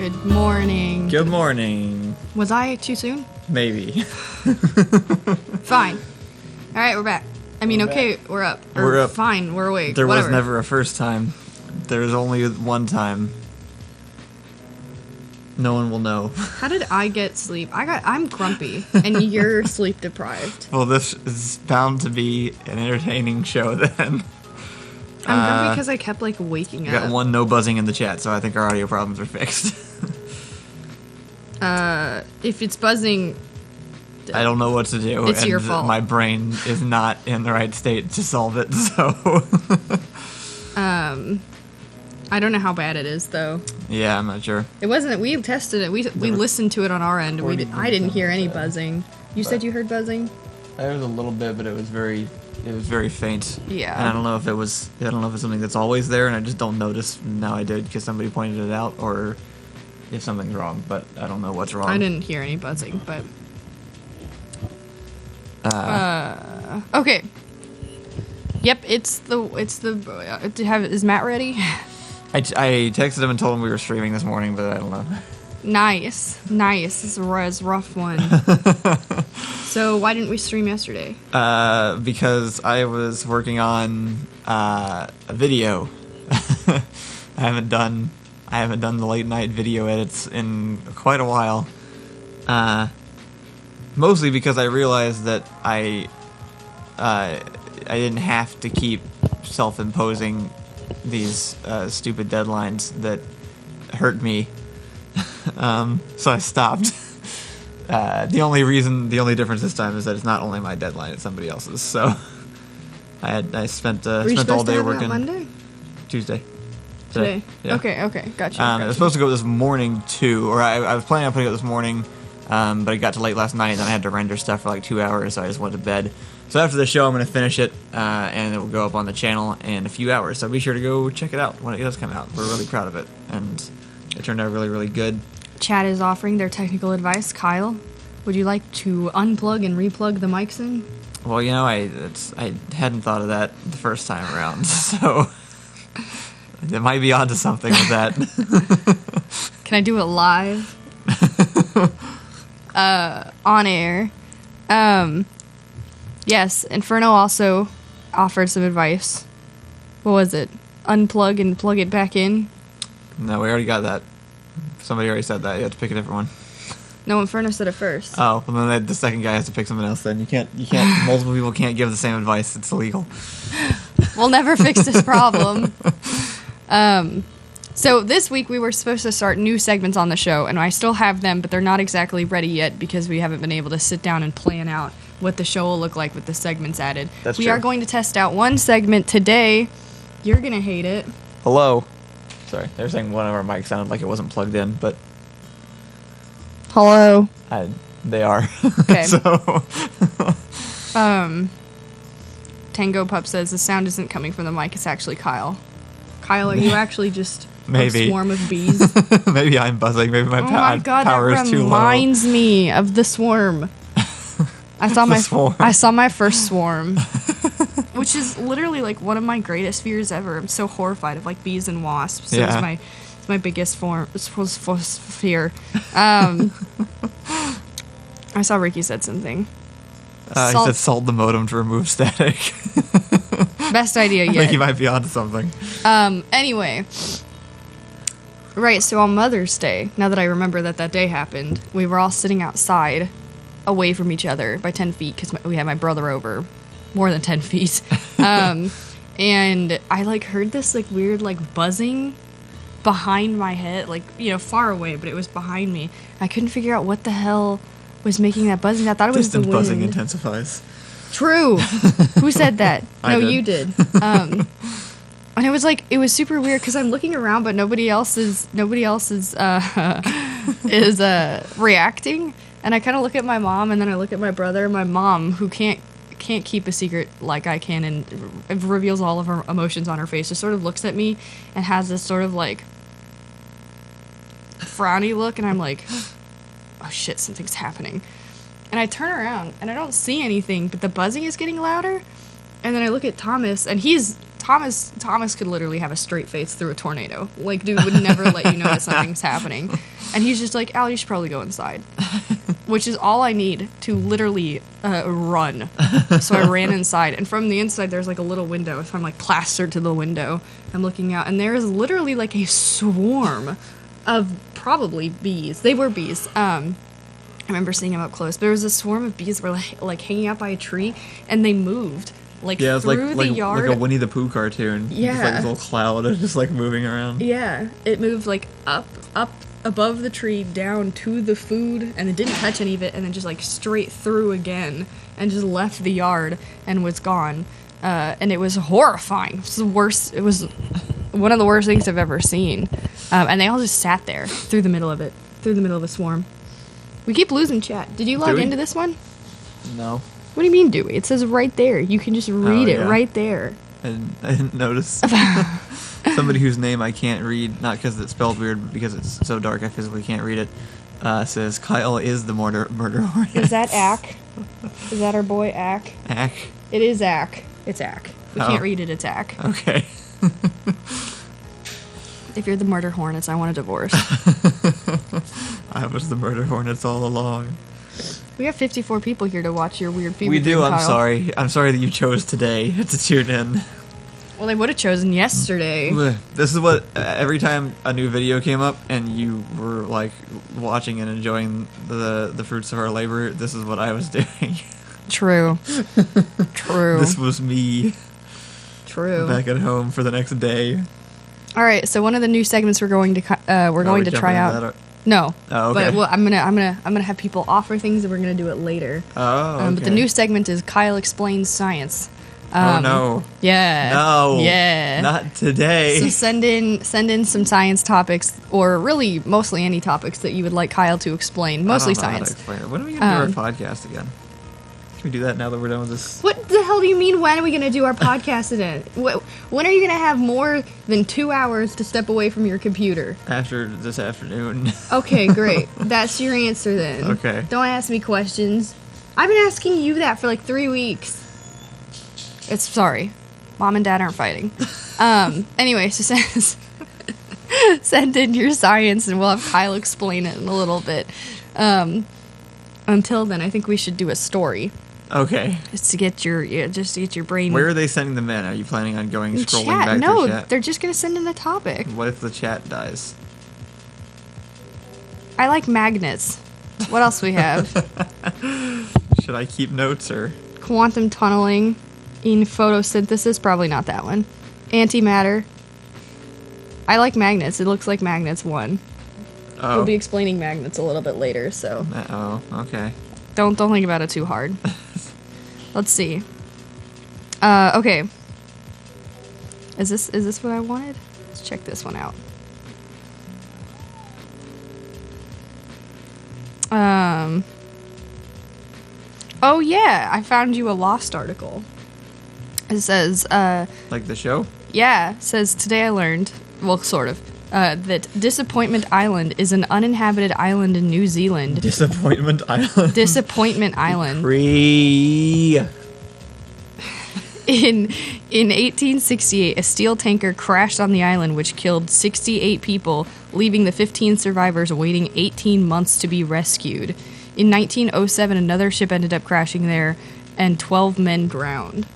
Good morning. Good morning. Was I too soon? Maybe. Fine. All right, we're back. I mean, We're okay, back. we're up. We're up. Fine, we're awake. There Whatever. was never a first time. There's only one time. No one will know. How did I get sleep? I'm grumpy, and you're sleep deprived. Well, this is bound to be an entertaining show then. I'm grumpy because I kept waking We up. got one no buzzing in the chat, so I think our audio problems are fixed. If it's buzzing, I don't know what to do. It's and your fault. My brain is not in the right state to solve it, so... I don't know how bad it is though. Yeah, I'm not sure. It wasn't. We tested it. We listened to it on our end. I didn't hear any buzzing. You said you heard buzzing? I heard a little bit, but it was very faint. Yeah. And I don't know if it's something that's always there, and I just don't notice. Now I did because somebody pointed it out, or if something's wrong. But I don't know what's wrong. I didn't hear any buzzing, but okay. Yep, it's the. Is Matt ready? I texted him and told him we were streaming this morning, but I don't know. Nice. This is a rough one. So why didn't we stream yesterday? Because I was working on a video. I haven't done the late night video edits in quite a while. Mostly because I realized that I didn't have to keep self-imposing these stupid deadlines that hurt me. So I stopped. The only difference this time is that it's not only my deadline, it's somebody else's. So I spent all day working. Monday? Tuesday. Today? Yeah. Okay, gotcha. It was supposed to go this morning too, or I was planning on putting it this morning, but it got too late last night, and then I had to render stuff for 2 hours, so I just went to bed. So after the show, I'm going to finish it, and it will go up on the channel in a few hours. So be sure to go check it out when it does come out. We're really proud of it, and it turned out really, really good. Chat is offering their technical advice. Kyle, would you like to unplug and replug the mics in? Well, I hadn't thought of that the first time around, so it might be onto something with that. Can I do it live? On air. Yes, Inferno also offered some advice. What was it? Unplug and plug it back in? No, we already got that. Somebody already said that. You have to pick a different one. No, Inferno said it first. Oh, well then the second guy has to pick something else then. You can't, multiple people can't give the same advice. It's illegal. We'll never fix this problem. So this week we were supposed to start new segments on the show, and I still have them, but they're not exactly ready yet because we haven't been able to sit down and plan out what the show will look like with the segments added. That's we true. are going to test out one segment today. You're going to hate it. Hello. Sorry, they were saying one of our mics sounded like it wasn't plugged in, but Hello. they are. Okay. So Tango Pup says the sound isn't coming from the mic, it's actually Kyle. Kyle, are you actually just Maybe. a swarm of bees? maybe I'm buzzing. Maybe my, Oh my god, power that is too low. reminds me of the swarm. I saw Swarm. I saw my first swarm, which is literally one of my greatest fears ever. I'm so horrified of bees and wasps. So Yeah. it's my biggest fear. I saw Ricky said something. He said salt the modem to remove static. Best idea I think he yet. might be onto something. Anyway. Right, so on Mother's Day, now that I remember that day happened, we were all sitting outside, away from each other by 10 feet, because we had my brother over, more than 10 feet. And I, heard this, weird, buzzing behind my head, far away, but it was behind me. I couldn't figure out what the hell was making that buzzing. I thought it was the Distant wind. buzzing intensifies. True. Who said that? I No, did. you did. And it was super weird because I'm looking around, but nobody else is reacting. And I kind of look at my mom, and then I look at my brother. My mom, who can't keep a secret like I can, and reveals all of her emotions on her face, just sort of looks at me and has this sort of frowny look, and I'm like, oh shit, something's happening. And I turn around and I don't see anything, but the buzzing is getting louder. And then I look at Thomas, and Thomas could literally have a straight face through a tornado. Like, dude would never let you know that something's happening. And he's just like, Al, you should probably go inside. Which is all I need to literally run. So I ran inside. And from the inside, there's like a little window. So I'm like plastered to the window. I'm looking out. And there is literally like a swarm of probably bees. They were bees. I remember seeing them up close. There was a swarm of bees that were like hanging out by a tree. And they moved. Like, yeah, it's through the yard. like a Winnie the Pooh cartoon. Yeah. Just like this little cloud just like moving around. Yeah, it moved like up above the tree, down to the food, and it didn't touch any of it, and then just like straight through again, and just left the yard and was gone. And it was horrifying. It was the worst. It was one of the worst things I've ever seen. And they all just sat there through the middle of it, through the middle of a swarm. We keep losing chat. Did you log into this one? No. What do you mean, do we? It says right there. You can just read it right there. I didn't notice. Somebody whose name I can't read, not because it's spelled weird, but because it's so dark I physically can't read it, says, Kyle is the murder hornet. Is that Ack? Is that our boy Ack? Ack? It is Ack. It's Ack. We can't read it, it's Ack. Okay. If you're the murder hornets, I want a divorce. I was the murder hornets all along. We have 54 people here to watch your weird fever. We do, I'm Kyle. sorry. I'm sorry that you chose today to tune in. Well, they would have chosen yesterday. This is what, every time a new video came up and you were like watching and enjoying the fruits of our labor, this is what I was doing. True. True. This was me. True. Back at home for the next day. All right, so one of the new segments we're going to try out. No. Oh, okay. But well, I'm gonna have people offer things, and we're gonna do it later. Oh, okay. But the new segment is Kyle explains science. Oh no. Yeah. No. Yeah. Not today. So send in some science topics, or really mostly any topics that you would like Kyle to explain. Mostly science. When are we gonna do our podcast again? Can we do that now that we're done with this? What the hell do you mean? When are we gonna do our podcast again? When are you gonna have more than 2 hours to step away from your computer? After this afternoon. Okay, great. That's your answer then. Okay. Don't ask me questions. I've been asking you that for like 3 weeks. It's sorry. Mom and Dad aren't fighting. Anyway, so send in your science and we'll have Kyle explain it in a little bit. Until then, I think we should do a story. Okay. Just to get your brain. Where are they sending them in? Are you planning on going scrolling back no, through chat? They're just gonna send in the topic. What if the chat dies? I like magnets. What else we have? Should I keep notes or? Quantum tunneling in photosynthesis. Probably not that one. Antimatter. I like magnets. It looks like magnets 1. Oh. We'll be explaining magnets a little bit later, so Oh, okay. don't think about it too hard. Let's see. Okay. Is this what I wanted? Let's check this one out. Oh yeah, I found you a Lost article. It says, Like the show? yeah, it says, today I learned, well, sort of, that Disappointment Island is an uninhabited island in New Zealand. Disappointment Island. Disappointment Island. In 1868, a steel tanker crashed on the island, which killed 68 people, leaving the 15 survivors waiting 18 months to be rescued. In 1907, another ship ended up crashing there, and 12 men drowned.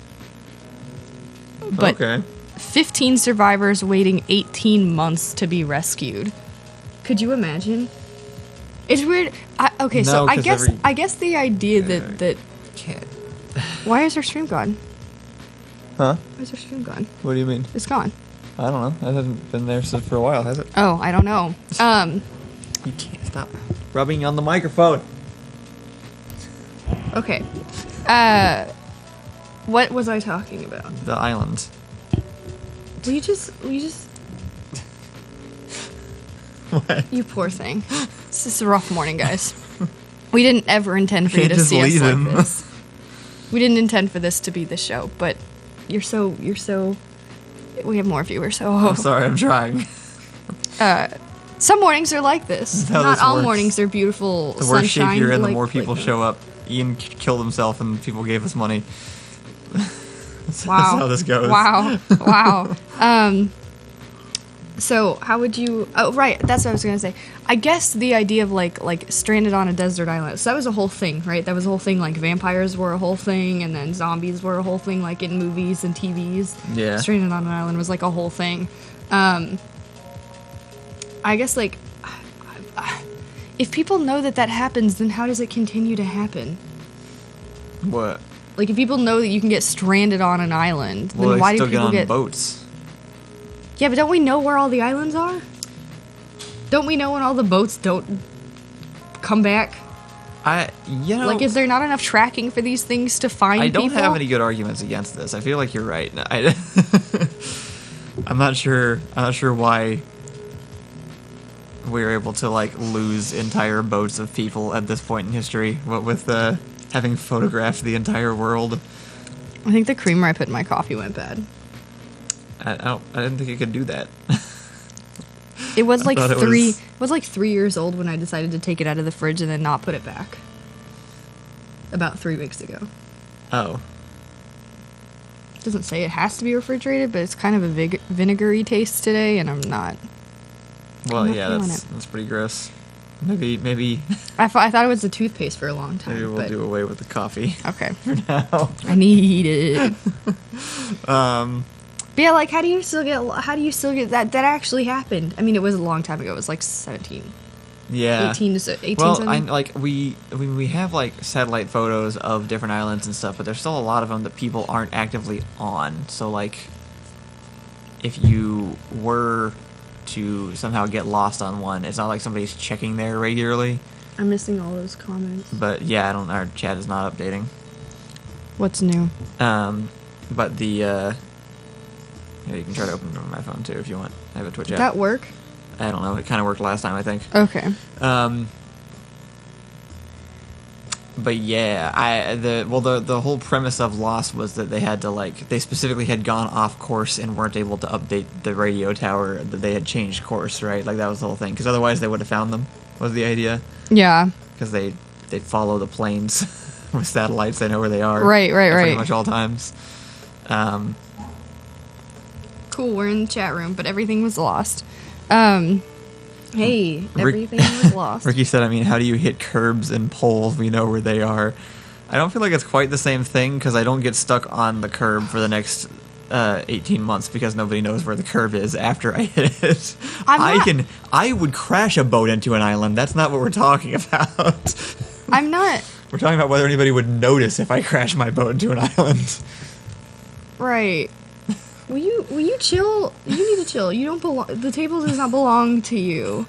But Okay. 15 survivors waiting 18 months to be rescued. Could you imagine? It's weird. Okay, so No, I 'cause guess I guess the idea that Can't. why is our stream gone? Huh? Why is our stream gone? What do you mean? It's gone. I don't know. That hasn't been there for a while, has it? Oh, I don't know. You can't stop rubbing on the microphone. Okay. What was I talking about? The islands. Will you just What? you poor thing. This is a rough morning, guys. We didn't ever intend for you Can't to just see us leave like him. this. We didn't intend for this to be the show, but you're so we have more viewers, so I'm sorry, I'm trying. some mornings are like this. That's how Not this all works. mornings are beautiful. The worse shape sunshine, you're in, the like- more people like- show up. Ian killed himself and people gave us money. That's Wow. how this goes. Wow. Wow. So how would you? Oh, right. That's what I was gonna say. I guess the idea of like stranded on a desert island. So that was a whole thing, right? That was a whole thing. Like vampires were a whole thing, and then zombies were a whole thing, like in movies and TVs. Yeah. Stranded on an island was like a whole thing. I guess like if people know that happens, then how does it continue to happen? What? Like if people know that you can get stranded on an island, then Well, why they do still people get on get boats. Yeah, but don't we know where all the islands are? Don't we know when all the boats don't come back? Like, is there not enough tracking for these things to find people? I don't have any good arguments against this. I feel like you're right. I'm not sure why we're able to, like, lose entire boats of people at this point in history. What with having photographed the entire world. I think the creamer I put in my coffee went bad. I didn't think it could do that. It was like it three. was- It was like 3 years old when I decided to take it out of the fridge and then not put it back. About 3 weeks ago. Oh. It doesn't say it has to be refrigerated, but it's kind of a vinegary taste today, and I'm not. Well, I'm not yeah, feeling that's pretty gross. Maybe I thought it was the toothpaste for a long time. we'll but do away with the coffee okay. for now. I need it. But yeah, like how do you still get that actually happened? I mean, it was a long time ago. It was like 17. Yeah. 18 something. We have like satellite photos of different islands and stuff, but there's still a lot of them that people aren't actively on. So like, if you were to somehow get lost on one, it's not like somebody's checking there regularly. I'm missing all those comments. But yeah, our chat is not updating. What's new? But the yeah, you can try to open it on my phone too if you want. I have a Twitch Did app. that work? I don't know. It kind of worked last time, I think. Okay. But yeah, the whole premise of Lost was that they specifically had gone off course and weren't able to update the radio tower, that they had changed course, right? Like that was the whole thing, because otherwise they would have found them, was the idea. Yeah. Because they follow the planes with satellites, they know where they are. Right. At pretty much all times. Cool, we're in the chat room, but everything was lost. Hey, everything was lost. Ricky said, how do you hit curbs and poles? We know where they are. I don't feel like it's quite the same thing, because I don't get stuck on the curb for the next 18 months because nobody knows where the curb is after I hit it. I would crash a boat into an island. That's not what we're talking about. I'm not. We're talking about whether anybody would notice if I crash my boat into an island. Right. Will you chill? You need to chill. You don't belong. The table does not belong to you.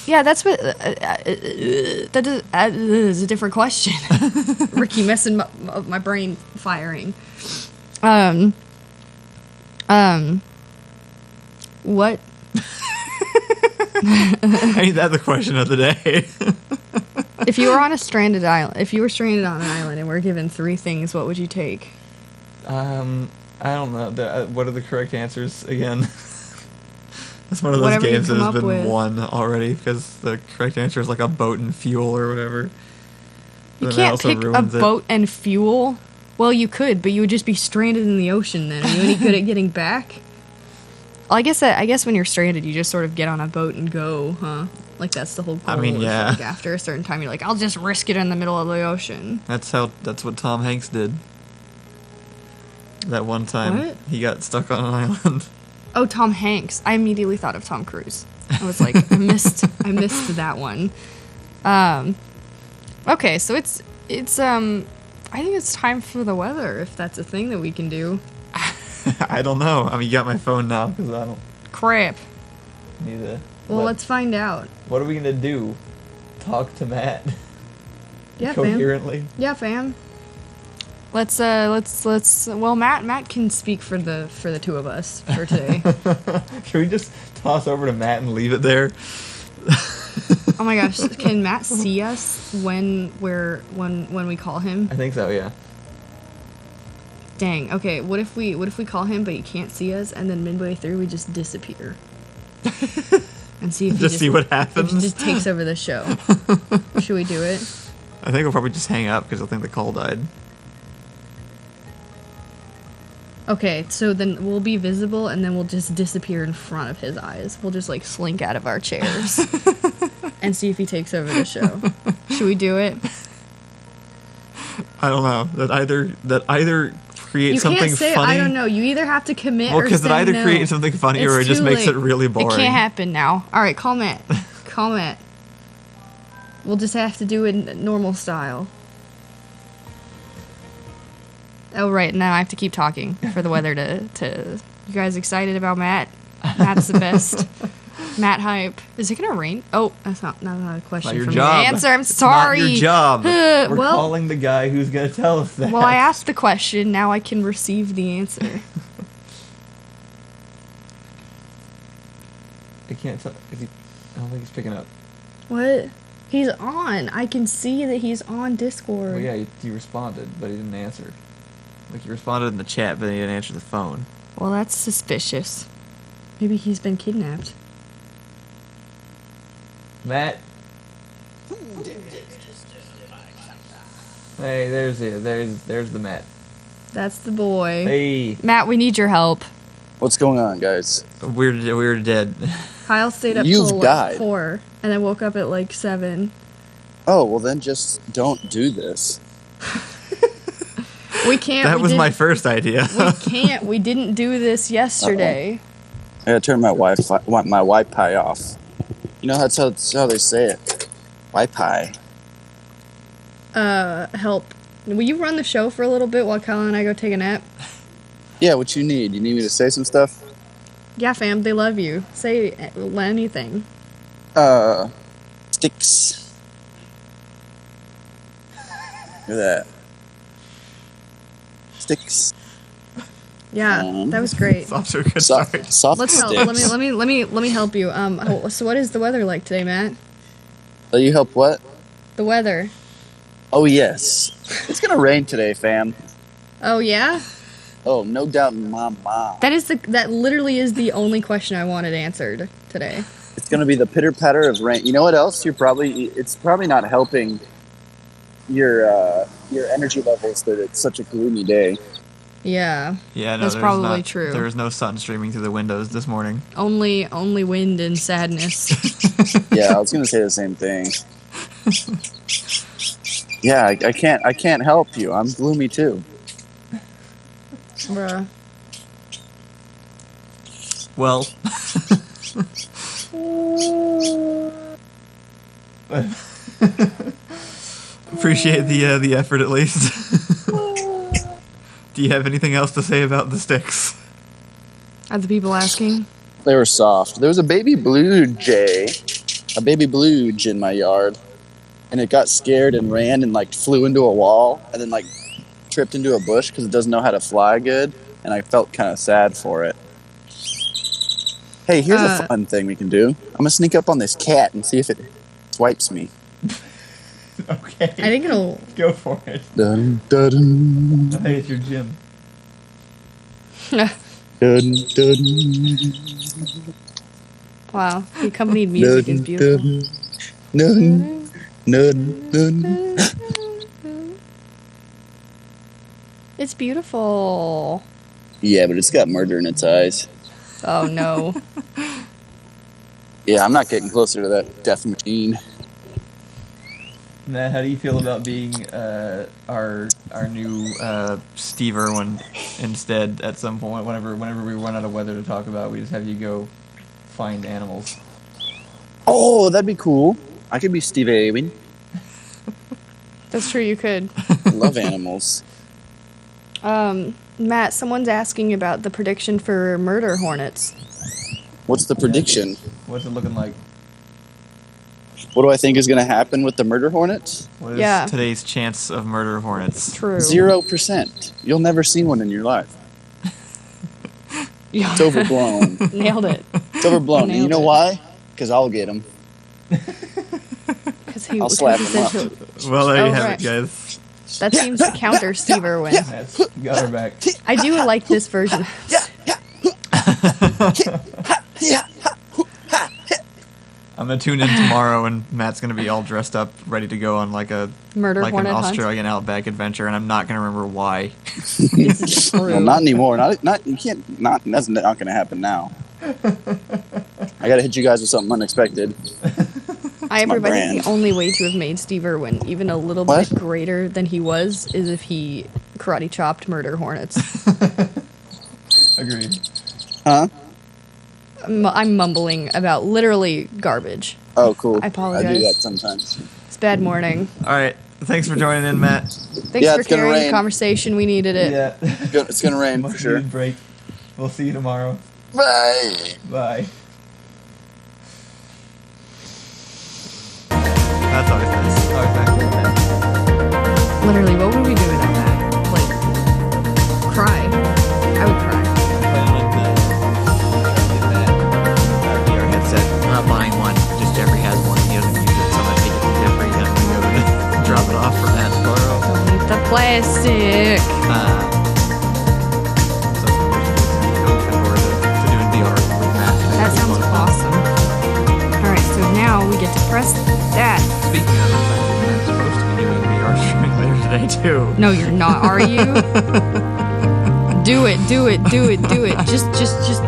Yeah, that's what. That is a different question. Ricky messing up my brain firing. What? Ain't that the question of the day? If you were on a stranded island, if you were stranded on an island and were given 3 things, what would you take? I don't know. What are the correct answers again? It's one of those Whatever you games that come has up been with. won already because the correct answer is like a boat and fuel or whatever. You Then that can't also pick a ruins it. boat and fuel. Well, you could, but you would just be stranded in the ocean then. Are you any good at getting back? Well, I guess when you're stranded, you just sort of get on a boat and go, huh? Like that's the whole goal. yeah. Like after a certain time, you're like, I'll just risk it in the middle of the ocean. That's what Tom Hanks did. That one time What? he got stuck on an island. Oh, Tom Hanks. I immediately thought of Tom Cruise. I was like, I missed that one. Okay, so it's I think it's time for the weather, if that's a thing that we can do. I don't know. You got my phone now because I don't Crap. need to. Well, let's find out. What are we gonna do? Talk to Matt Yeah, fam. coherently? Yeah, fam. Let's well, Matt can speak for the two of us for today. Can we just toss over to Matt and leave it there? Oh my gosh, can Matt see us when we call him? I think so. Yeah. Dang. Okay, what if we call him but he can't see us, and then midway through we just disappear and see if he See what happens. if he just takes over the show. Should we do it? I think we'll probably just hang up because I think the call died. Okay, so then we'll be visible, and then we'll just disappear in front of his eyes. We'll just, like, slink out of our chairs and see if he takes over the show. Should we do it? I don't know. That either creates something can't say, funny. I don't know. You either have to commit or because say it either no. creates something funny It's or it just too makes late. it really boring. It can't happen now. All right, call Matt. Call Matt. We'll just have to do it in normal style. Oh, right. Now I have to keep talking for the weather to... You guys excited about Matt? Matt's the best. Matt hype. Is it going to rain? Oh, that's not a question Not your for job. me to answer. I'm sorry. Not your job. We're well, calling the guy who's going to tell us that. well, I asked the question. Now I can receive the answer. I can't tell. I don't think he's picking up. What? He's on. I can see that he's on Discord. Well, yeah, he responded, but he didn't answer. Like, he responded in the chat, but he didn't answer the phone. Well, that's suspicious. Maybe he's been kidnapped. Matt? Hey, there's the Matt. That's the boy. Hey. Matt, we need your help. What's going on, guys? We're dead. Kyle stayed up You've till died. 4, and I woke up at like 7. Oh, well then just don't do this. We can't. That we was my didn't- first idea. We can't. We didn't do this yesterday. I gotta turn my Wi-Fi off. You know, that's how they say it. Wi-Fi. Help. Will you run the show for a little bit while Kyle and I go take a nap? Yeah, what you need? You need me to say some stuff? Yeah, fam, they love you. Say anything. Sticks. Look at that. Sticks. Yeah, that was great. It's off to a good start. Soft Let's help. sticks. Let me help you. So what is the weather like today, Matt? Let you help what? The weather. Oh, yes. It's gonna rain today, fam. Oh yeah? Oh, no doubt in my mind. That literally is the only question I wanted answered today. It's gonna be the pitter-patter of rain. You know what else? It's probably not helping your energy levels that it's such a gloomy day. Yeah. Yeah, no, That's there's probably not- true. There was no sun streaming through the windows this morning. Only wind and sadness. Yeah, I was gonna say the same thing. Yeah, I can't help you. I'm gloomy too. Bruh. Well, appreciate the effort at least. Do you have anything else to say about the sticks? Are the people asking? They were soft. There was a baby blue jay in my yard, and it got scared and ran and like flew into a wall and then like tripped into a bush because it doesn't know how to fly good, and I felt kind of sad for it. Hey, here's a fun thing we can do. I'm gonna sneak up on this cat and see if it swipes me. Okay. I think it'll. Go for it. Dun, dun, dun, Hey, it's your gym. dun, dun, Wow, the accompanied music is beautiful. dun, dun, dun. It's beautiful. Yeah, but it's got murder in its eyes. Oh no. Yeah, I'm not getting closer to that death machine. Matt, how do you feel about being our new Steve Irwin instead at some point? Whenever we run out of weather to talk about, we just have you go find animals. Oh, that'd be cool. I could be Steve Irwin. That's true, you could. Love animals. Matt, someone's asking about the prediction for murder hornets. What's the prediction? What's it looking like? What do I think is going to happen with the murder hornets? What is Yeah. today's chance of murder hornets? True. 0%. You'll never see one in your life. Yeah. It's overblown. Nailed it. It's overblown. And you Nailed know it. why? Because I'll get them. I'll slap him up. Well, there you Oh, have right. it, guys. That seems to counter Steve Irwin. That's, you got her back. I do like this version. I'm gonna tune in tomorrow, and Matt's gonna be all dressed up, ready to go on like an hornet hunt. Australian outback adventure, and I'm not gonna remember why. This is true. Well, not anymore. Not you can't. Not that's not gonna happen now. I gotta hit you guys with something unexpected. Everybody, brand. the only way to have made Steve Irwin even a little What? bit greater than he was is if he karate chopped murder hornets. Agreed. Huh? I'm mumbling about literally garbage. Oh, cool. I apologize. I do that sometimes. It's bad morning. All right. Thanks for joining in, Matt. Thanks Yeah, for it's gonna carrying the rain. conversation. We needed it. Yeah. It's gonna rain for sure. Break. We'll see you tomorrow. Bye. Bye. That's always nice. Always nice to hear that. Literally, what would we do without that? Like, cry. I would cry. Plan on that VR headset. I'm not buying one. Just Jeffrey has one. He doesn't use it, so I'm gonna take it to Jeffrey and I'm gonna go and drop it off for Matt tomorrow. Don't need the plastic. So I'm looking forward to doing VR with Matt. That sounds awesome. Alright, so now we get to press that. Speaking of, I'm supposed to be doing VR streaming later today too. No, you're not, are you? Do it. Just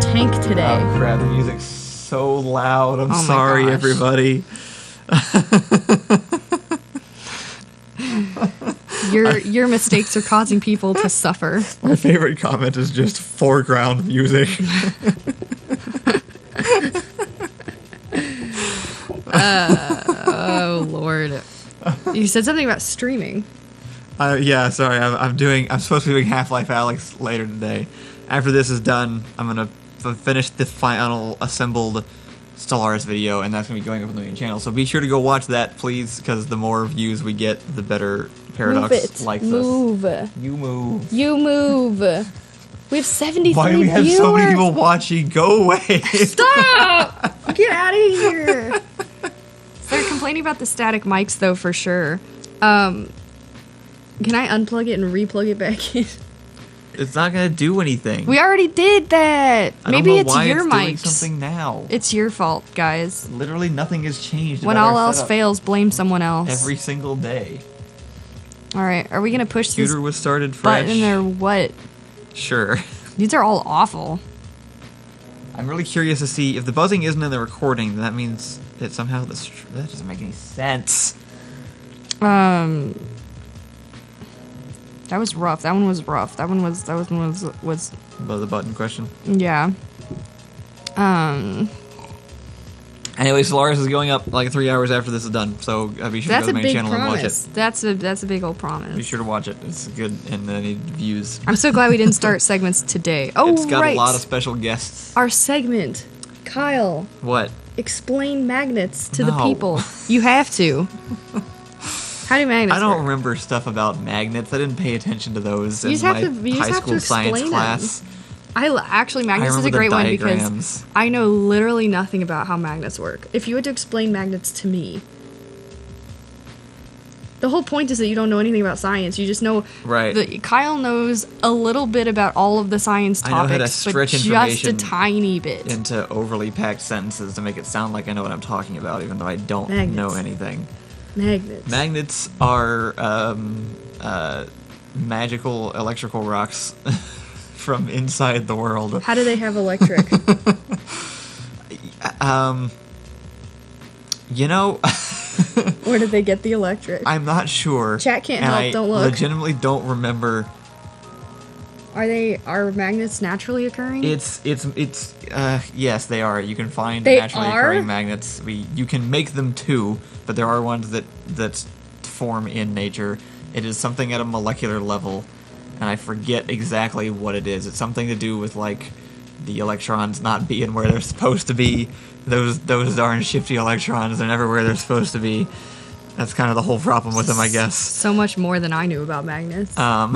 tank today. Oh crap, the music's so loud. I'm Oh my sorry, gosh. everybody. Your mistakes are causing people to suffer. My favorite comment is just foreground music. Oh Lord. You said something about streaming. Yeah, sorry. I'm supposed to be doing Half-Life Alyx later today. After this is done, I'm gonna finish the final assembled Stellaris video, and that's gonna be going up on the main channel. So be sure to go watch that, please, because the more views we get, the better Paradox likes Move. us. You move. You move. We have 73 Why do we have viewers. so many people watching? Go away. Stop! Get out of here. They're complaining about the static mics, though, for sure. Can I unplug it and replug it back in? It's not gonna do anything. We already did that. I don't Maybe know it's why your it's doing mics. something now. It's your fault, guys. Literally nothing has changed. When about all our else setup fails, blame someone else. every single day. All right, are we gonna push this Computer was started fresh. button or what? Sure. These are all awful. I'm really curious to see if the buzzing isn't in the recording. Then that means that somehow that doesn't make any sense. That was rough. That one was rough. That one was About the button question. yeah. Anyway, Stellaris is going up like 3 hours after this is done. So be sure to go That's to a the main big channel and watch promise. it. That's a big old Be promise. sure to watch it. It's good and I need views. I'm so glad we didn't start segments today. Oh, It's got right. a lot of special guests. Our segment. Kyle, What? explain magnets to the No. people. You have to. How do magnets I don't work? remember stuff about magnets. I didn't pay attention to those You in just have my to- you just high have to school science explain them. class. Actually, magnets is remember a the great one diagrams. because I know literally nothing about how magnets work. If you had to explain magnets to me, the whole point is that you don't know anything about science. You just know Right. Kyle knows a little bit about all of the science I know how to topics, but stretch just a information tiny bit. into overly packed sentences to make it sound like I know what I'm talking about, even though I don't Magnets. know anything. Magnets. Magnets are magical electrical rocks from inside the world. How do they have electric? You know, Where did they get the electric? I'm not sure. Chat can't and help, I don't look. legitimately don't remember. Are magnets naturally occurring? Yes, they are. You can find They naturally are? occurring magnets. You can make them too, but there are ones that form in nature. It is something at a molecular level, and I forget exactly what it is. It's something to do with like the electrons not being where they're supposed to be. Those darn shifty electrons, they're never where they're supposed to be. That's kind of the whole problem with them, I guess. So much more than I knew about magnets. Um,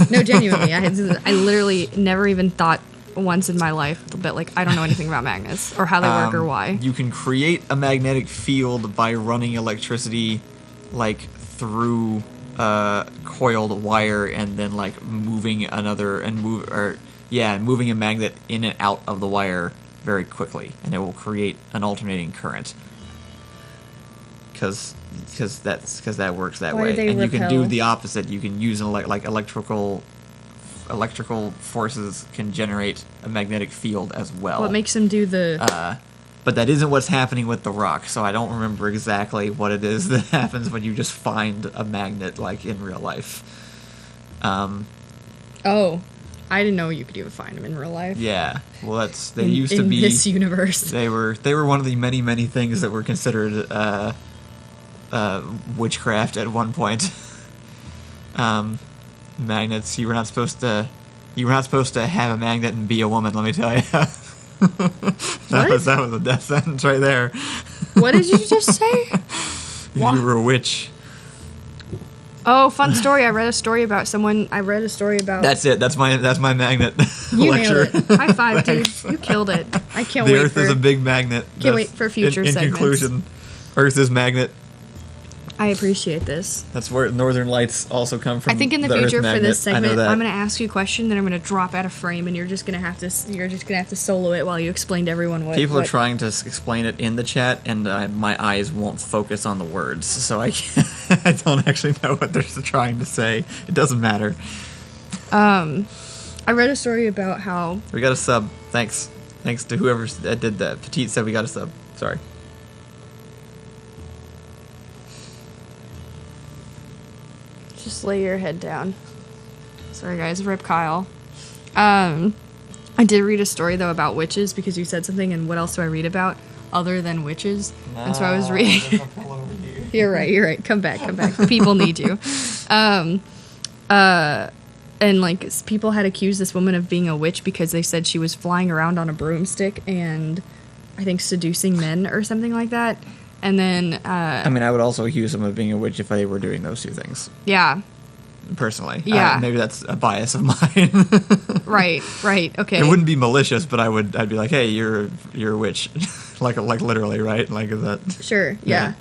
No, genuinely, I literally never even thought once in my life that like I don't know anything about magnets or how they work or why. You can create a magnetic field by running electricity like through coiled wire and then like moving moving a magnet in and out of the wire very quickly, and it will create an alternating current. because that works that Why do way. they And you can do repel? the opposite. You can use electrical forces can generate a magnetic field as well. What makes him do the... But that isn't what's happening with the rock, so I don't remember exactly what it is that happens when you just find a magnet, like, in real life. Oh, I didn't know you could even find them in real life. Yeah, well, they used to in be... this universe. They were one of the many things that were considered witchcraft at one point. Magnets, you were not supposed to have a magnet and be a woman, let me tell you. That was a death sentence right there. What did you just say? You were a witch. Oh, fun story. I read a story about someone. That's it. That's my magnet You lecture. nailed it. High five, dude. You killed it. I can't The wait Earth for... is a big magnet. Can't wait for future in segments. conclusion, Earth is magnet. I appreciate this. That's where Northern Lights also come from. I think in the Earth future for magnet. this segment, I know that. I'm going to ask you a question, then I'm going to drop out of frame, and you're just going to have to solo it while you explain to everyone what... People are trying to explain it in the chat, and my eyes won't focus on the words, so I can't, I don't actually know what they're trying to say. It doesn't matter. I read a story about how... We got a sub. Thanks to whoever did that. Petite said we got a sub. Sorry. Just lay your head down. Sorry, guys. Rip Kyle. I did read a story, though, about witches, because you said something, and what else do I read about other than witches? And so I was reading... You're right. Come back. The people need you. And, like, people had accused this woman of being a witch because they said she was flying around on a broomstick and, I think, seducing men or something like that. And then... I mean, I would also accuse them of being a witch if they were doing those two things. Yeah. Personally. Yeah. Maybe that's a bias of mine. Right. Okay. It wouldn't be malicious, but I'd be like, hey, you're a witch. like literally, right? Like, is that... Sure. Yeah.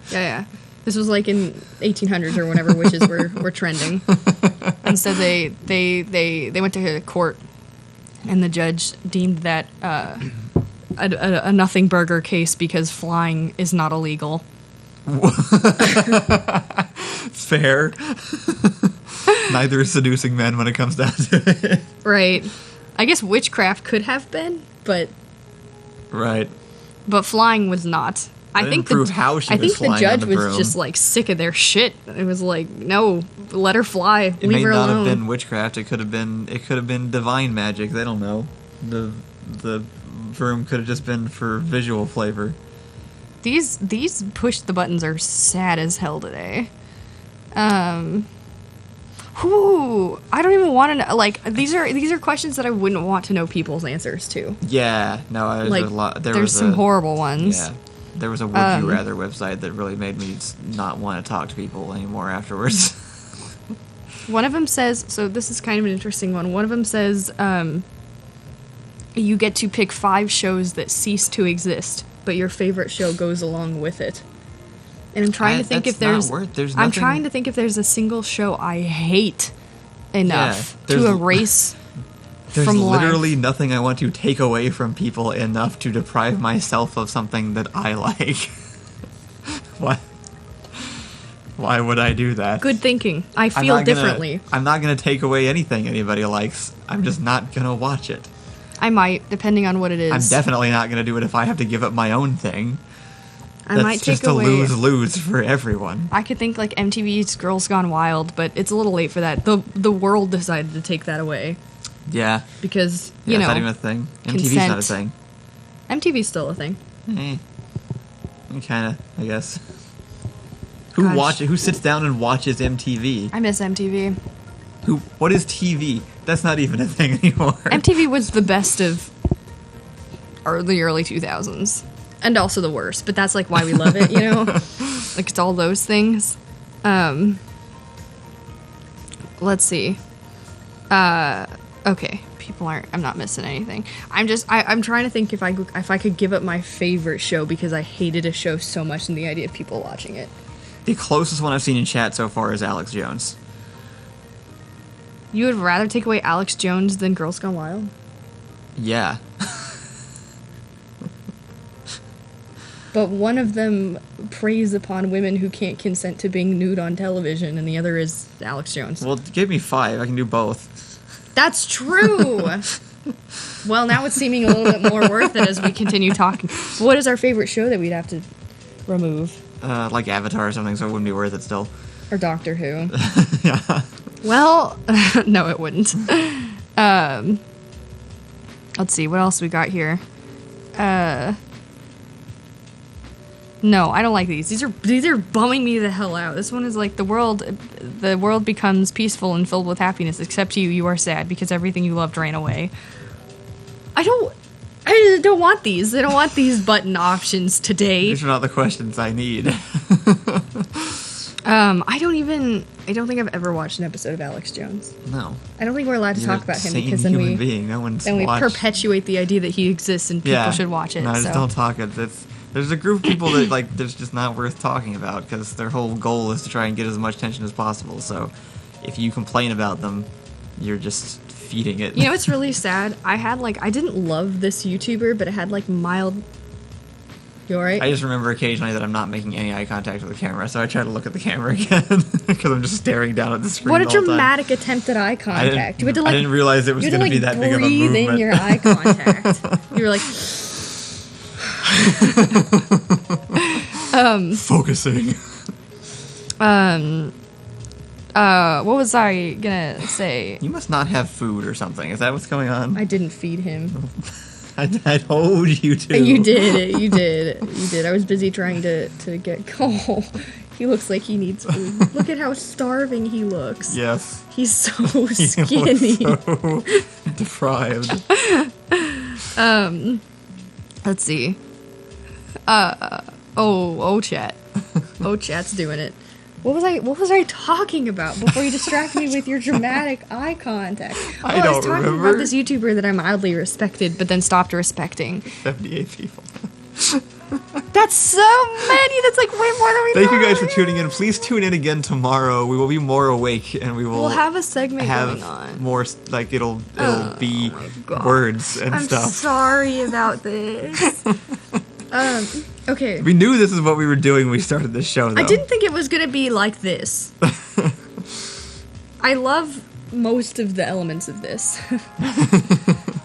This was like in 1800s or whenever witches were trending. And so they went to court, and the judge deemed that a nothing burger case because flying is not illegal. Fair. Neither is seducing men when it comes down to it. Right. I guess witchcraft could have been, but flying was not. I think the judge was just like sick of their shit. It was like, no, let her fly. Leave her alone. It may not have been witchcraft. It could have been divine magic. They don't know. The broom could have just been for visual flavor. These push the buttons are sad as hell today. I don't even want to know. Like, these are questions that I wouldn't want to know people's answers to. Yeah, no, there's a lot. There's some horrible ones. Yeah, there was a Would You Rather website that really made me not want to talk to people anymore afterwards. One of them says, so this is kind of an interesting one. One of them says, you get to pick 5 shows that cease to exist, but your favorite show goes along with it. And I'm trying to think if there's I'm trying to think if there's a single show I hate enough to erase there's from life. There's literally nothing I want to take away from people enough to deprive myself of something that I like. Why would I do that? Good thinking. I feel differently. I'm not going to take away anything anybody likes. I'm just not going to watch it. I might, depending on what it is. I'm definitely not going to do it if I have to give up my own thing. I might take away... That's just a lose-lose for everyone. I could think like MTV's Girls Gone Wild, but it's a little late for that. The world decided to take that away. Yeah. Because, you know... Is that even a thing? Consent. MTV's not a thing. MTV's still a thing. Kind of, I guess. Who sits down and watches MTV? I miss MTV. What is TV? That's not even a thing anymore. MTV was the best of the early 2000s. And also the worst, but that's like why we love it, you know? Like, it's all those things. Let's see. Okay, I'm not missing anything. I'm trying to think if I could give up my favorite show because I hated a show so much and the idea of people watching it. The closest one I've seen in chat so far is Alex Jones. You would rather take away Alex Jones than Girls Gone Wild? Yeah. but one of them preys upon women who can't consent to being nude on television, and the other is Alex Jones. Well, give me 5. I can do both. That's true! Well, now it's seeming a little bit more worth it as we continue talking. What is our favorite show that we'd have to remove? Like Avatar or something, so it wouldn't be worth it still. Or Doctor Who? Yeah. Well, no, it wouldn't. Let's see, what else we got here? No, I don't like these. These are bumming me the hell out. This one is like the world becomes peaceful and filled with happiness, except you are sad because everything you loved ran away. I don't want these. I don't want these button options today. These are not the questions I need. I don't think I've ever watched an episode of Alex Jones. No. I don't think we're allowed to You're talk about him a because sane then human being. No one's we watched. perpetuate the idea that he exists and people should watch it. No, just so. don't talk it. There's a group of people that like there's just not worth talking about because their whole goal is to try and get as much attention as possible. So if you complain about them, you're just feeding it. You know, it's really sad. I didn't love this YouTuber, but it had like mild. You alright? I just remember occasionally that I'm not making any eye contact with the camera, so I try to look at the camera again because I'm just staring down at the screen. What a the whole time. dramatic attempt at eye contact. I didn't realize it was going to be that big of a movement. Breathe in your eye contact. You were like. Focusing. What was I gonna say? You must not have food or something. Is that what's going on? I didn't feed him. I told you to. You did. I was busy trying to get Cole. He looks like he needs food. Look at how starving he looks. Yes. He's so He skinny. looks so deprived. Let's see. Chat. Chat's doing it. What was I talking about before you distracted me with your dramatic eye contact? I was don't talking remember. about this YouTuber that I mildly respected, but then stopped respecting. 78 people. That's so many. That's like way more than we Thank you thought. guys for tuning in. Please tune in again tomorrow. We will be more awake and we will We'll have a segment have going on. more like it'll be my God. words and I'm stuff. sorry about this. Okay. We knew this is what we were doing when we started this show, though. I didn't think it was gonna be like this. I love most of the elements of this.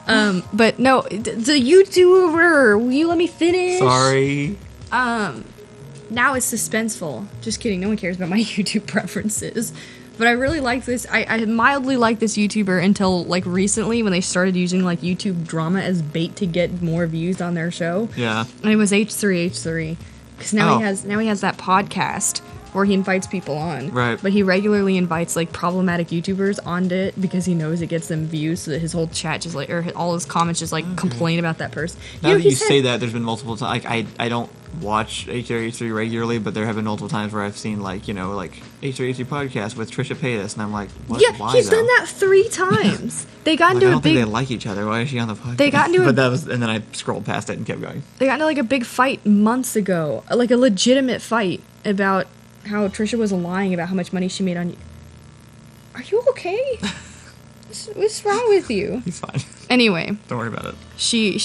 But no, the YouTuber, will you let me finish? Sorry. Now it's suspenseful. Just kidding, no one cares about my YouTube preferences. But I really like this. I mildly like this YouTuber until like recently when they started using like YouTube drama as bait to get more views on their show. Yeah. And it was H3H3 because now Oh. he has that podcast where he invites people on. Right. But he regularly invites like problematic YouTubers onto it because he knows it gets them views. So that his whole chat just like, or all his comments just like complain about that person. Now know, that he you said- say that, there's been multiple times. Like, I don't watch H3H3 regularly, but there have been multiple times where I've seen like H3H3 podcast with Trisha Paytas, and I'm like, what? Yeah, Why, he's though? done that 3 times. They got Like, into I a don't think big. they like each other. Why is she on the podcast? They got into a- but that was, and then I scrolled past it and kept going. They got into like a big fight months ago, like a legitimate fight about how Trisha was lying about how much money she made on you. Are you okay? What's wrong with you? He's fine. Anyway, Don't worry about it. she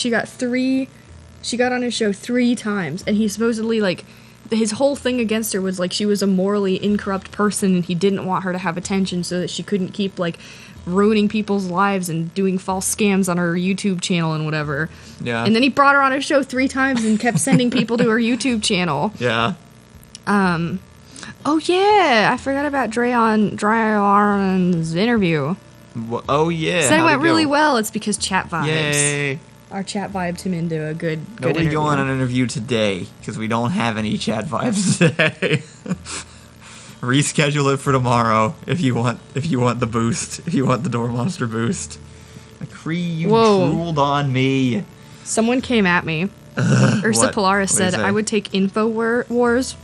got on his show 3 times, and he supposedly like his whole thing against her was like she was a morally incorrupt person and he didn't want her to have attention so that she couldn't keep like ruining people's lives and doing false scams on her YouTube channel and whatever. Yeah. And then he brought her on his show 3 times and kept sending people to her YouTube channel. Yeah. Oh yeah, I forgot about Dreon's interview. Oh yeah. Said it how'd went really go? well. It's because chat vibes. Yay. Our chat vibed him into a good Nobody interview. go on an interview today because we don't have any chat vibes today. Reschedule it for tomorrow if you want the boost. If you want the Door Monster boost. McCree, you Whoa. drooled on me. Someone came at me. Ursa what? Polaris What'd he said say? I would take InfoWars,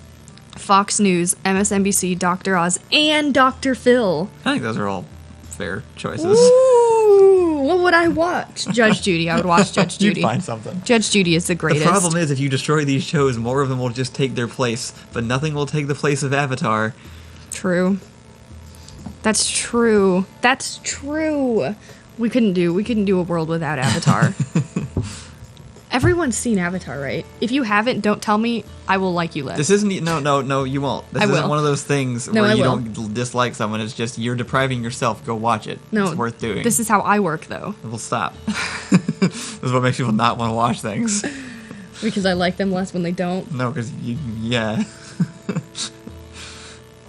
Fox News, MSNBC, Dr. Oz, and Dr. Phil. I think those are all fair choices. Ooh, what would I watch? Judge Judy. I would watch Judge You'd Judy. find something. Judge Judy is the The greatest. problem is, if you destroy these shows, more of them will just take their place, but nothing will take the place of Avatar. True. That's true. That's true. We couldn't do a world without Avatar. Everyone's seen Avatar, right? If you haven't, don't tell me. I will like you less. This isn't... No, you won't. This isn't will. one of those things No, where I you will. don't dislike someone. It's just you're depriving yourself. Go watch it. No, it's worth doing. This is how I work, though. Well, stop. This is what makes people not want to watch things. Because I like them less when they don't. No, because yeah.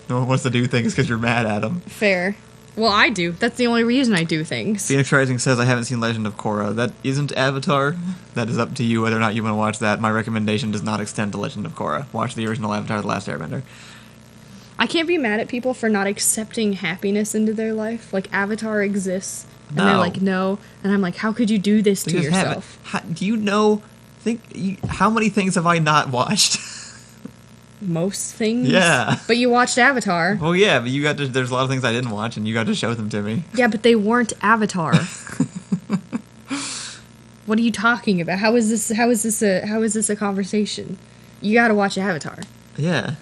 No one wants to do things because you're mad at them. Fair. Well, I do. That's the only reason I do things. Phoenix Rising says, I haven't seen Legend of Korra. That isn't Avatar. That is up to you whether or not you want to watch that. My recommendation does not extend to Legend of Korra. Watch the original Avatar, The Last Airbender. I can't be mad at people for not accepting happiness into their life. Like, Avatar exists, and No. they're like, no. And I'm like, how could you do this to You just haven't. yourself? Do you know... how many things have I not watched? Most things? Yeah. But you watched Avatar. Well, yeah, but there's a lot of things I didn't watch, and you got to show them to me. Yeah, but they weren't Avatar. What are you talking about? How is this a conversation? You gotta watch Avatar. Yeah.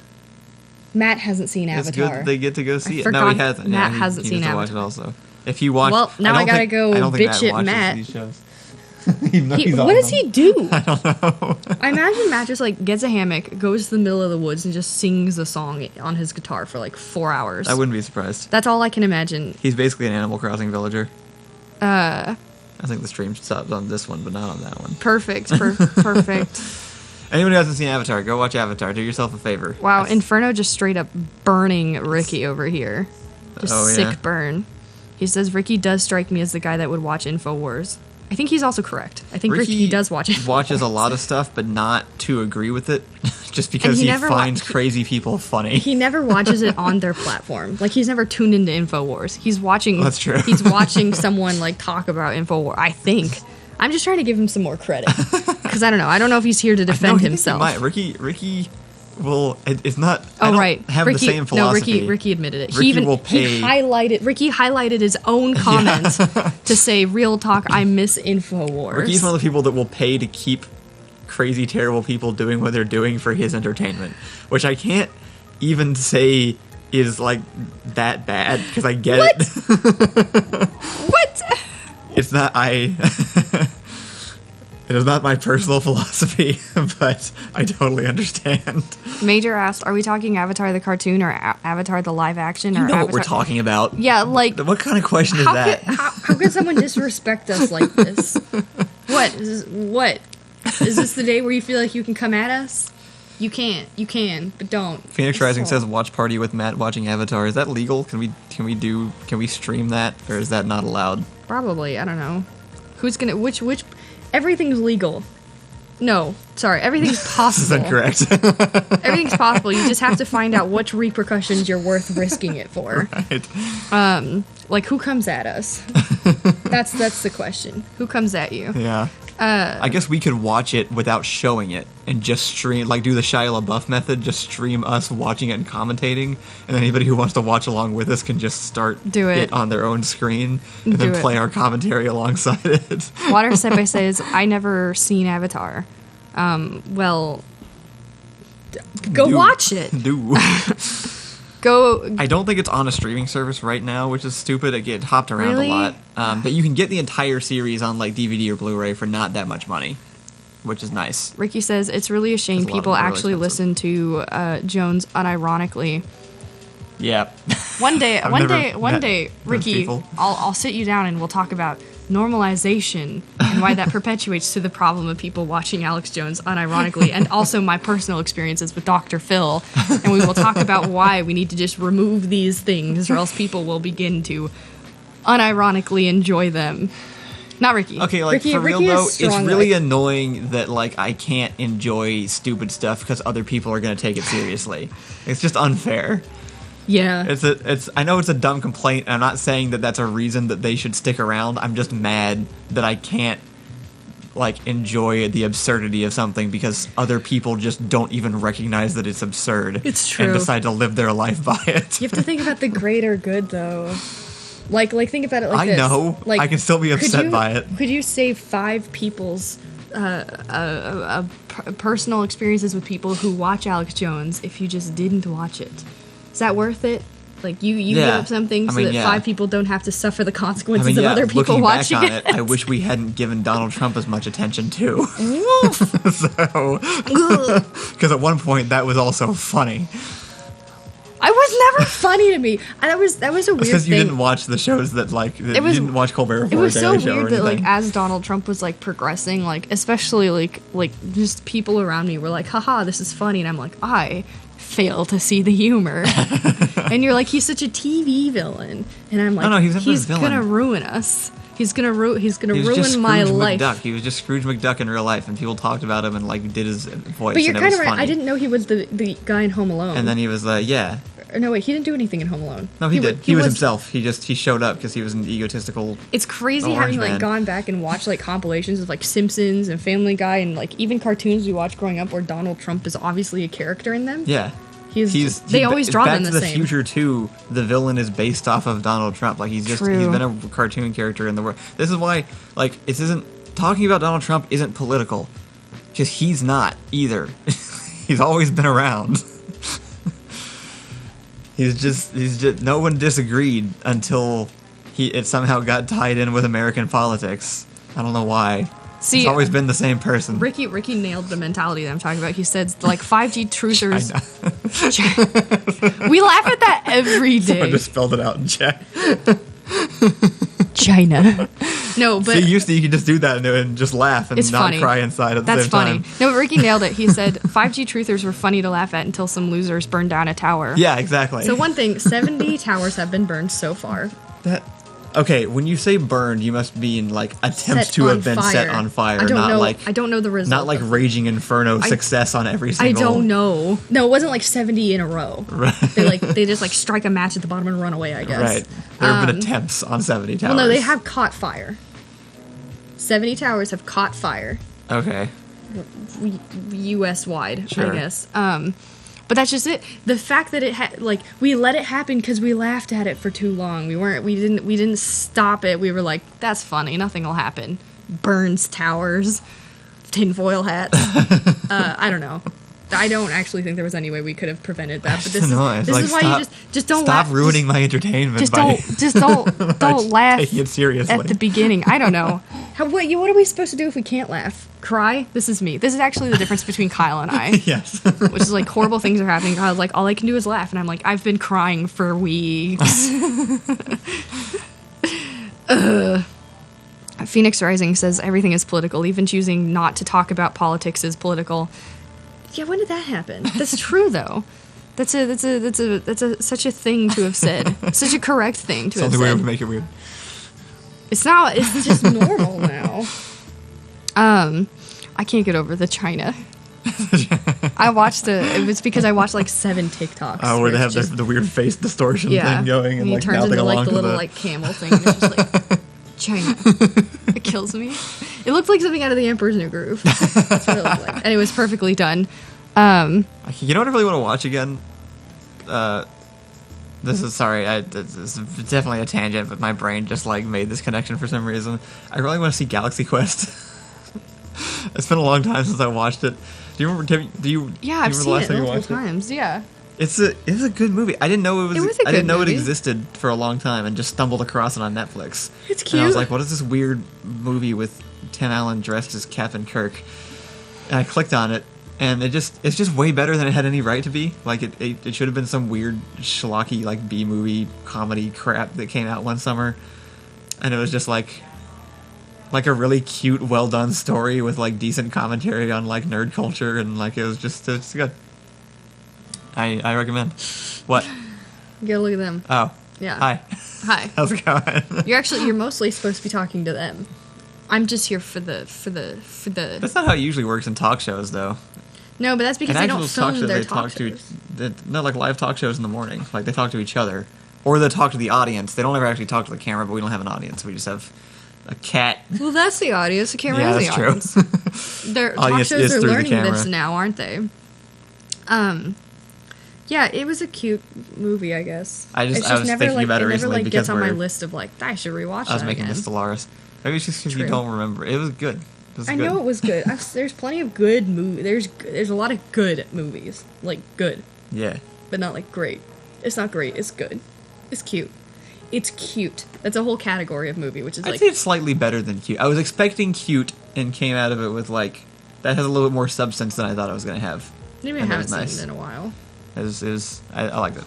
Matt hasn't seen It's Avatar. good that they get to go see it. forgot No, he hasn't. Matt he hasn't needs seen to watch it Avatar. also. If he watched... Well, now I gotta go don't think bitch at watches Matt. these shows. Even though he's What on does them. he do? I don't know. I imagine Matt just like gets a hammock, goes to the middle of the woods, and just sings a song on his guitar for like 4 hours. I wouldn't be surprised. That's all I can imagine. He's basically an Animal Crossing villager. I think the stream stops on this one, but not on that one. Perfect. Perfect. Anyone who hasn't seen Avatar, go watch Avatar. Do yourself a favor. Wow, That's- Inferno just straight up burning Ricky over here. Just Oh, sick yeah. burn. He says Ricky does strike me as the guy that would watch InfoWars. I think he's also correct. I think Ricky does watch it. watches a lot of stuff, but not to agree with it, just because he he never finds crazy people funny. He never watches it on their platform. Like, he's never tuned into InfoWars. He's watching... That's true. He's watching someone, like, talk about InfoWars, I think. I'm just trying to give him some more credit. Because I don't know. I don't know if he's here to No, defend he himself. might. Ricky will... It's not... I Oh, don't right. have Ricky, the same philosophy. No, Ricky admitted it. Ricky will pay... Ricky highlighted his own comments to say, real talk, I miss InfoWars. Ricky's one of the people that will pay to keep crazy, terrible people doing what they're doing for his entertainment, which I can't even say is, like, that bad, because I get it. What? It's not... It is not my personal philosophy, but I totally understand. Major asked, are we talking Avatar the cartoon or Avatar the live action? You or know Avatar? what we're talking about. Yeah, like... What kind of question is that? How could someone disrespect us like this? What? Is this the day where you feel like you can come at us? You can't. You can, but don't. Phoenix Rising says watch party with Matt watching Avatar. Is that legal? Can we stream that, or is that not allowed? Probably. I don't know. Who's gonna... Which... Everything's legal. No. Sorry. Everything's Is possible. that correct? Everything's possible. You just have to find out which repercussions you're worth risking it for. Right. Like, who comes at us? That's the question. Who comes at you? Yeah. I guess we could watch it without showing it and just stream, like do the Shia LaBeouf method, just stream us watching it and commentating, and anybody who wants to watch along with us can just start Do it. on their own screen and then Do it. play our commentary alongside it. Water Step by says, I never seen Avatar. Well, go Do. watch it. Do. Go. I don't think it's on a streaming service right now, which is stupid. It get hopped around Really? a lot. But you can get the entire series on like DVD or Blu-ray for not that much money, which is nice. Ricky says, it's really a shame It's a lot people more actually expensive. listen to Jones unironically. Yeah. One day, I've one never day, met those Ricky, people. I'll sit you down and we'll talk about normalization and why that perpetuates to the problem of people watching Alex Jones unironically, and also my personal experiences with Dr. Phil. And we will talk about why we need to just remove these things, or else people will begin to unironically enjoy them. Not Ricky. Okay, like Ricky, for real Ricky is though, it's strong, really like- annoying that like I can't enjoy stupid stuff because other people are gonna take it seriously. It's just unfair. Yeah. It's I know it's a dumb complaint, and I'm not saying that that's a reason that they should stick around. I'm just mad that I can't like enjoy the absurdity of something because other people just don't even recognize that it's absurd. It's true. And decide to live their life by it. You have to think about the greater good, though. Like think about it like I this. know. Like, I can still be could upset you- by it. Could you save 5 people's personal experiences with people who watch Alex Jones if you just didn't watch it? Is that worth it? Like you give Yeah. up something I so mean, that yeah. 5 people don't have to suffer the I consequences mean, of yeah, other people looking back watching on it. I wish we hadn't given Donald Trump as much attention too. So, because at one point that was also funny. I was never funny to me. That was a weird Because thing. you didn't watch the shows that you didn't watch Colbert It Report or was so Daily Show or weird that like anything. as Donald Trump was like progressing, like especially like just people around me were like, haha, this is funny, and I'm like, I fail to see the humor. And you're like, he's such a TV villain, and I'm like, No, he's never a villain. gonna ruin us. He's gonna He was just ruin my Scrooge life. McDuck. He was just Scrooge McDuck in real life, and people talked about him and like did his voice. But you're and it kind was of right. funny. I didn't know he was the guy in Home Alone. And then he was like, yeah. Or no, wait, he didn't do anything in Home Alone. No, he did. wa- He was himself. He showed up because he was an egotistical. It's crazy Orange having like Man. gone back and watched like compilations of like Simpsons and Family Guy and like even cartoons we watched growing up where Donald Trump is obviously a character in them. Yeah. They always draw them the Back to the same. Future 2, the villain is based off of Donald Trump. Like he's True. been a cartoon character in the world. This is why like it isn't talking about Donald Trump isn't political. Because he's not either. He's always been around. He's just no one disagreed until it somehow got tied in with American politics. I don't know why. See, It's always been the same person. Ricky nailed the mentality that I'm talking about. He said like 5G truthers. We laugh at that every I day. just spelled it out in chat. China. No, but See, you could just do that and just laugh and It's not funny. cry inside at the that's same funny. time. No, but Ricky nailed it. He said 5G truthers were funny to laugh at until some losers burned down a tower. Yeah, exactly. So one thing, 70 towers have been burned so far. Okay, when you say burned, you must mean like attempts Set to on have been set on fire, I don't not know. like I don't know the result. not like of- raging inferno success on every I single. don't know. No, it wasn't like 70 in a row. Right. They just like strike a match at the bottom and run away, I guess. Right. There have been attempts on 70 towers. Well, no, they have caught fire. 70 towers have caught fire. Okay. U.S. wide, Sure. I guess. But that's just it. The fact that we let it happen because we laughed at it for too long. We didn't stop it. We were like, that's funny. Nothing will happen. Burns towers, tinfoil hats. I don't know. I don't actually think there was any way we could have prevented that. But this No, it's is like, why stop- you just don't Stop laugh. ruining my entertainment. Just by don't laugh taking it seriously. at the beginning. I don't know. What are we supposed to do if we can't laugh? Cry? This is me. This is actually the difference between Kyle and I. Yes. Which is like horrible things are happening. Kyle's like, all I can do is laugh. And I'm like, I've been crying for weeks. Phoenix Rising says everything is political. Even choosing not to talk about politics is political. Yeah, when did that happen? That's true though. That's such a thing to have said. Such a correct thing to have Something weird said. to make it weird. It's not. It's just normal now. I can't get over the China. I watched it was because I watched like 7 TikToks. Where they it's have just- the weird face distortion yeah, thing going and he like turns mouthing into along like the to little the. like camel thing. And it's just like China. It kills me. It looked like something out of the Emperor's New Groove. That's what it looked like, and it was perfectly done. You know what I really want to watch again? This is this is definitely a tangent, but my brain just like made this connection for some reason. I really want to see Galaxy Quest. It's been a long time since I watched it. Do you remember? Do you? Yeah, do I've you remember the seen last it time you multiple watched it? times. Yeah. It's a good movie. I didn't know it was. It was a I didn't good know movie. it existed for a long time, and just stumbled across it on Netflix. It's And I was cute. like, "What is this weird movie with Tim Allen dressed as Captain Kirk?" And I clicked on it, and it's just way better than it had any right to be. Like it should have been some weird schlocky like B movie comedy crap that came out one summer, and it was just like a really cute, well done story with like decent commentary on like nerd culture, and like it's good. I recommend. What? You gotta look at them. Oh. Yeah. Hi. Hi. How's it going? You're mostly supposed to be talking to them. I'm just here for the. That's not how it usually works in talk shows, though. No, but that's because In they don't actual talk film shows, their they talk talk to shows. not like live talk shows in the morning. Like they talk to each other, or they talk to the audience. They don't ever actually talk to the camera, but we don't have an audience. We just have a cat. Well, that's the audience. The camera Yeah, is that's the true. audience. Their talk Audience shows is are through the learning camera. this now, aren't they? Yeah, it was a cute movie, I guess. I was never, thinking about it never recently like because gets on my we're- list of like I should rewatch I was that making again. this Stellaris. Maybe it's just because you True. don't remember. It was good. It was I good. know it was good. There's plenty of good movies. There's a lot of good movies, like good, Yeah. but not like great. It's not great. It's good. is cute. It's cute. That's a whole category of movie, which is I'd like... say it's slightly better than cute. I was expecting cute and came out of it with, like, that has a little bit more substance than I thought I was going to have. Maybe I And that haven't was seen it in a while. I liked it.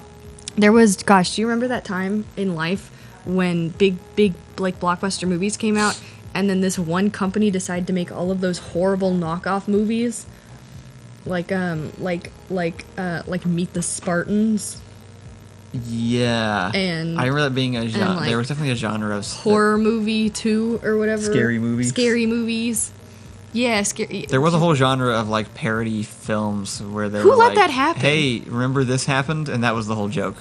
There was, gosh, do you remember that time in life when big, like, blockbuster movies came out, and then this one company decided to make all of those horrible knockoff movies? Like Meet the Spartans. Yeah. And I remember that being a genre. like, There was definitely a genre of horror movie too, or whatever. Scary movies. Scary movies. Yeah, scary. There was a whole genre of like parody films where they Who were let like, that happen? "Hey, remember this happened?" And that was the whole joke.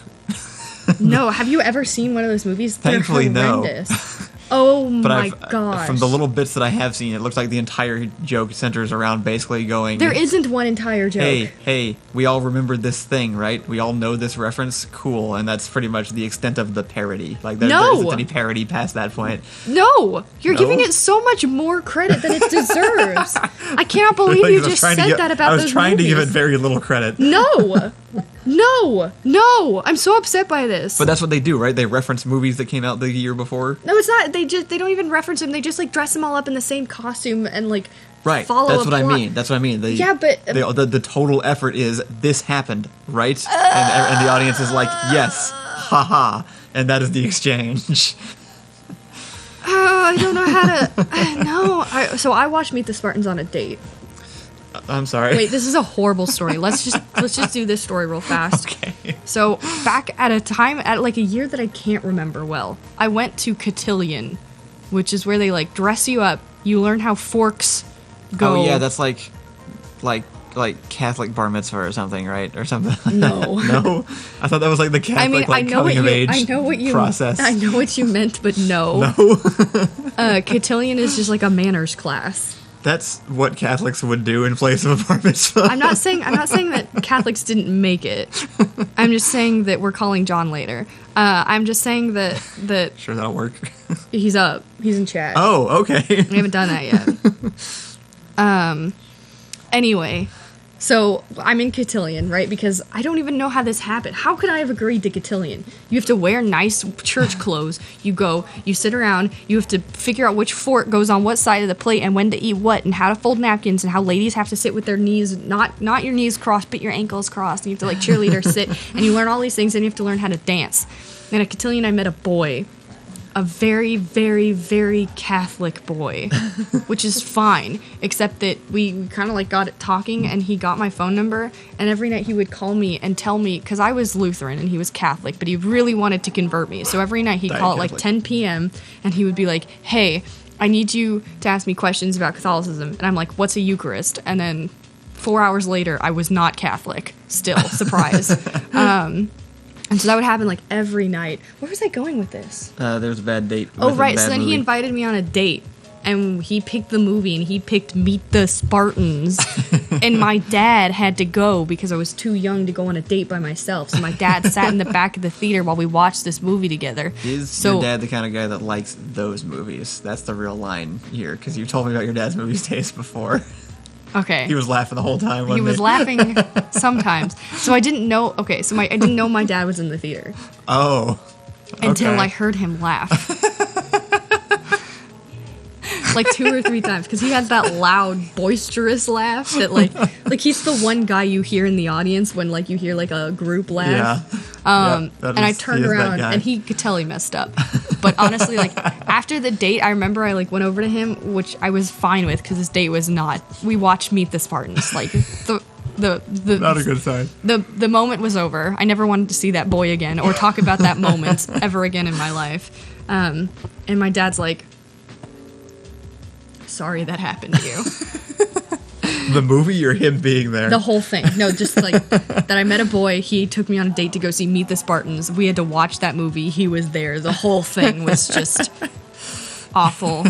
No, have you ever seen one of those movies? They're Thankfully, no. horrendous. Oh But my gosh. from the little bits that I have seen, it looks like the entire joke centers around basically going, There isn't one entire joke. Hey, we all remember this thing, right? We all know this reference? Cool. And that's pretty much the extent of the parody. Like, there isn't any parody past that point. No! You're No? giving it so much more credit than it deserves. I cannot believe you just said that about those I was trying to give it movies. very little credit. No! No! I'm so upset by this. But that's what they do, right? They reference movies that came out the year before. No, it's not. They don't even reference them. They just like dress them all up in the same costume and like Right. follow That's a what I plot. mean. That's what I mean. Yeah, but The total effort is this happened, right? And the audience is like, yes, haha. And that is the exchange. I don't know how to. No. So I watched Meet the Spartans on a date. I'm sorry. Wait, this is a horrible story. Let's just do this story real fast. Okay. So back at a year that I can't remember well, I went to Cotillion, which is where they like dress you up. You learn how forks go. Oh yeah, that's like Catholic bar mitzvah or something, right? Or something. No. No? I thought that was like the Catholic coming of age process. I know what you meant, but no. No. Cotillion is just like a manners class. That's what Catholics would do in place of a bar mitzvah. I'm not saying that Catholics didn't make it. I'm just saying that we're calling John later. I'm just saying that Sure, that'll work. he's up. He's in chat. Oh, okay. We haven't done that yet. Anyway, so I'm in Cotillion, right? Because I don't even know how this happened. How could I have agreed to Cotillion? You have to wear nice church clothes. You go, you sit around, you have to figure out which fork goes on what side of the plate and when to eat what and how to fold napkins and how ladies have to sit with their knees, not your knees crossed, but your ankles crossed. And you have to like cheerleader sit and you learn all these things and you have to learn how to dance. And at Cotillion, I met a boy. A very, very, very Catholic boy, which is fine, except that we kind of like got it talking and he got my phone number and every night he would call me and tell me, because I was Lutheran and he was Catholic, but he really wanted to convert me. So every night he'd call at like 10 p.m. and he would be like, hey, I need you to ask me questions about Catholicism. And I'm like, what's a Eucharist? And then 4 hours later, I was not Catholic. Still, surprise. And so that would happen like every night. Where was I going with this? There's a bad date. Oh, with a right. bad So then movie. he invited me on a date. And he picked the movie and he picked Meet the Spartans. And my dad had to go because I was too young to go on a date by myself. So my dad sat in the back of the theater while we watched this movie together. Is your dad the kind of guy that likes those movies? That's the real line here, because you've told me about your dad's movie taste before. Okay. He was laughing the whole time. He was laughing sometimes. So I didn't know. Okay, so I didn't know my dad was in the theater Oh. until okay. I heard him laugh. Like 2 or 3 times, because he has that loud, boisterous laugh that like he's the one guy you hear in the audience when like you hear like a group laugh. Yeah. And I turned around and he could tell he messed up. But honestly, like after the date, I remember I like went over to him, which I was fine with because his date was not. We watched Meet the Spartans. Like the not a good sign. The moment was over. I never wanted to see that boy again or talk about that moment ever again in my life. And my dad's like, sorry that happened to you. The movie or him being there? The whole thing. No, just like that I met a boy. He took me on a date to go see Meet the Spartans. We had to watch that movie. He was there. The whole thing was just awful.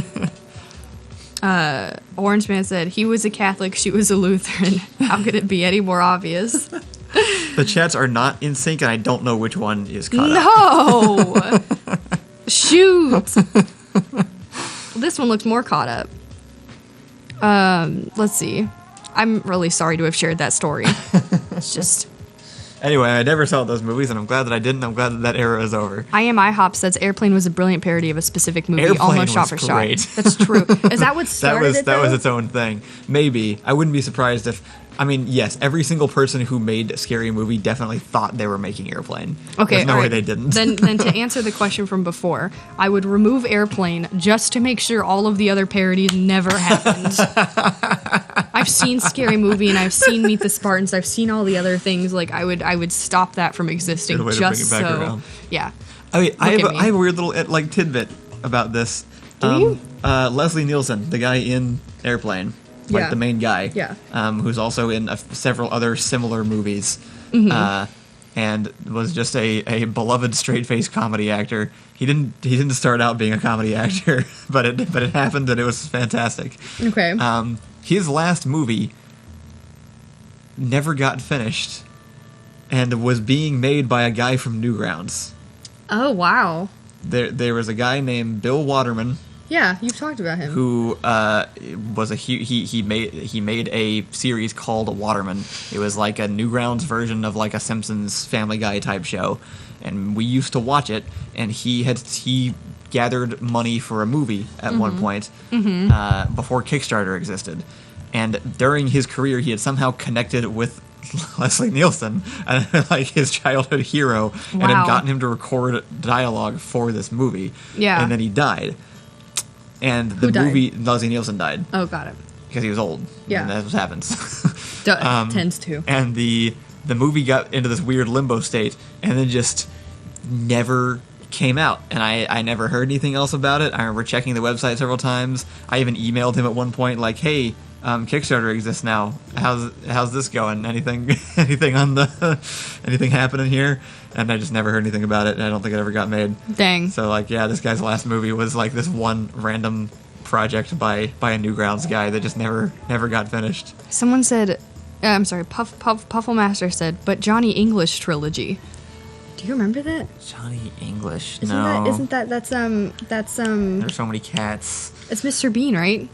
Orange Man said he was a Catholic, she was a Lutheran. How could it be any more obvious? The chats are not in sync, and I don't know which one is caught up. No! Shoot! This one looks more caught up. Let's see. I'm really sorry to have shared that story. It's just... Anyway, I never saw those movies, and I'm glad that I didn't. I'm glad that era is over. I Am IHOP says Airplane was a brilliant parody of a specific movie, Airplane almost shot was for great. shot. That's true. Is that what started it, That was though? its own thing. Maybe. I wouldn't be surprised if... I mean, yes, every single person who made Scary Movie definitely thought they were making Airplane. Okay, There's no all way right. they didn't. Then to answer the question from before, I would remove Airplane just to make sure all of the other parodies never happened. I've seen Scary Movie and I've seen Meet the Spartans. I've seen all the other things. Like I would stop that from existing Good way to just bring it back so. around. Yeah. I mean, I Look at have, me. I have a weird little like tidbit about this. Do you? Leslie Nielsen, the guy in Airplane, like Yeah. the main guy, Yeah. Who's also in several other similar movies, Mm-hmm. and was just a beloved straight-faced comedy actor. He didn't start out being a comedy actor, but it happened and it was fantastic. Okay. His last movie never got finished, and was being made by a guy from Newgrounds. Oh wow. There was a guy named Bill Waterman Yeah, you've talked about him. who was he made a series called Waterman. It was like a Newgrounds version of like a Simpsons Family Guy type show, and we used to watch it. And he gathered money for a movie at one point before Kickstarter existed, and during his career he had somehow connected with Leslie Nielsen, like his childhood hero, and had Wow. gotten him to record dialogue for this movie. Yeah. And then he died. And the Who died? movie, Leslie Nielsen died Oh, got it. because he was old. Yeah. And that's what happens. Tends to. And the movie got into this weird limbo state and then just never came out. And I never heard anything else about it. I remember checking the website several times. I even emailed him at one point like, hey, Kickstarter exists now. How's this going? Anything on the anything happening here? And I just never heard anything about it, and I don't think it ever got made. Dang. So like, yeah, this guy's last movie was like this one random project by a Newgrounds guy that just never got finished. Someone said, I'm sorry, Pufflemaster said, but Johnny English trilogy. Do you remember that? Johnny English. Isn't that that's There's so many cats. it's Mr. Bean, right?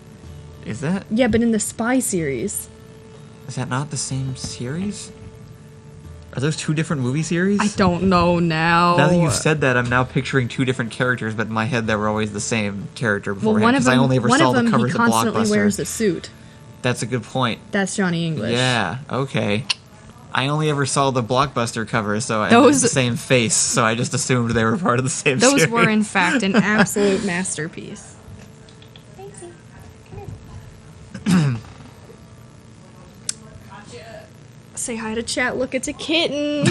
Is that Yeah, but in the Spy series. not the same series? Are those two different movie series? I don't know now. Now that you've said that, I'm now picturing two different characters, but in my head they were always the same character well, beforehand. one of Because them, I only ever one saw of the them covers he of constantly Blockbuster. wears a suit. That's a good point. That's Johnny English. Yeah. Okay. I only ever saw the Blockbuster covers, so I Those- the same face, so I just assumed they were part of the same Those series. were, in fact, an absolute masterpiece. Say hi to chat. Look, it's a kitten.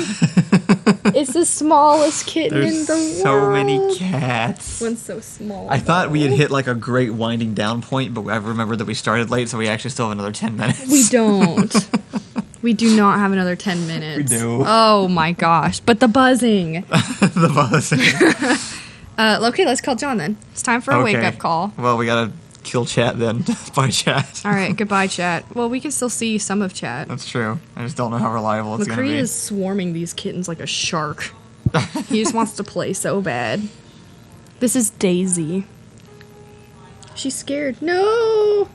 It's the smallest kitten in There's the so world. many cats. One's so small. I thought we had though. hit like a great winding down point, but I remembered that we started late, so we actually still have another 10 minutes. We don't. We do not have another 10 minutes. We do. Oh my gosh. But the buzzing. The buzzing. Okay, let's call John then. It's time for a Okay. wake up call. Well, we gotta kill chat then. Bye, chat. All right, goodbye, chat. Well, we can still see some of chat. That's true. I just don't know how reliable it's gonna McCree be. is swarming these kittens like a shark. He just wants to play so bad. This is Daisy. She's scared. No!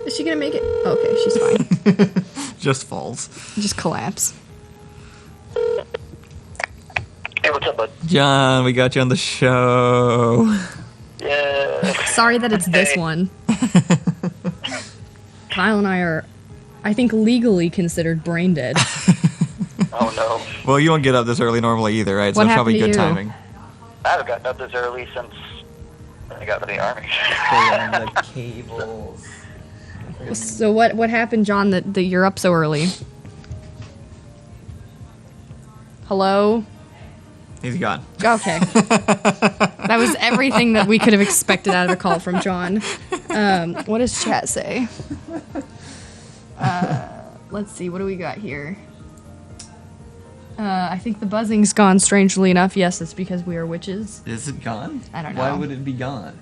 Is she gonna make it? Oh, okay, she's fine. Just falls. Just collapse. Hey, what's up, bud? John, we got you on the show. Yeah. Sorry that it's this one. Kyle and I are, I think, legally considered brain dead. Oh, no. Well, you don't get up this early normally either, right? So What it's probably happened good to you? timing. I haven't gotten up this early since I got to the Army. the cables. So what happened, John, that you're up so early? Hello? He's gone. Okay. That was everything that we could have expected out of a call from John. What does chat say? Let's see, what do we got here? I think the buzzing's gone, strangely enough. Yes, it's because we are witches. Is it gone? I don't Why know. would it be gone?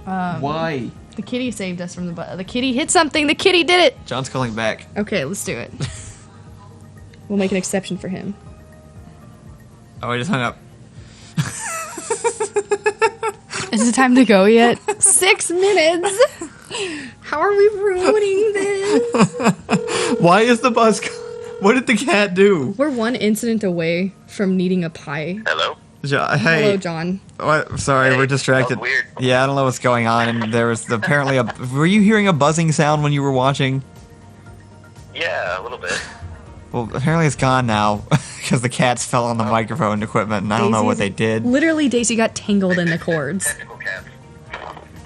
Why? The kitty saved us from the kitty hit something. The kitty did it. John's calling back. Okay, let's do it. We'll make an exception for him. Oh, I just hung up. Is it time to go yet? 6 minutes. How are we ruining this? Why is the buzz? What did the cat do? We're one incident away from needing a pie. Hello? Hey. Hello, John. What? Sorry, Hey, we're distracted. that was weird. Yeah, I don't know what's going on. And there was apparently a. Were you hearing a buzzing sound when you were watching? Yeah, a little bit. Well, apparently it's gone now because the cats fell on the microphone equipment, and I don't know what they did. Literally, Daisy got tangled in the cords. Technical cats.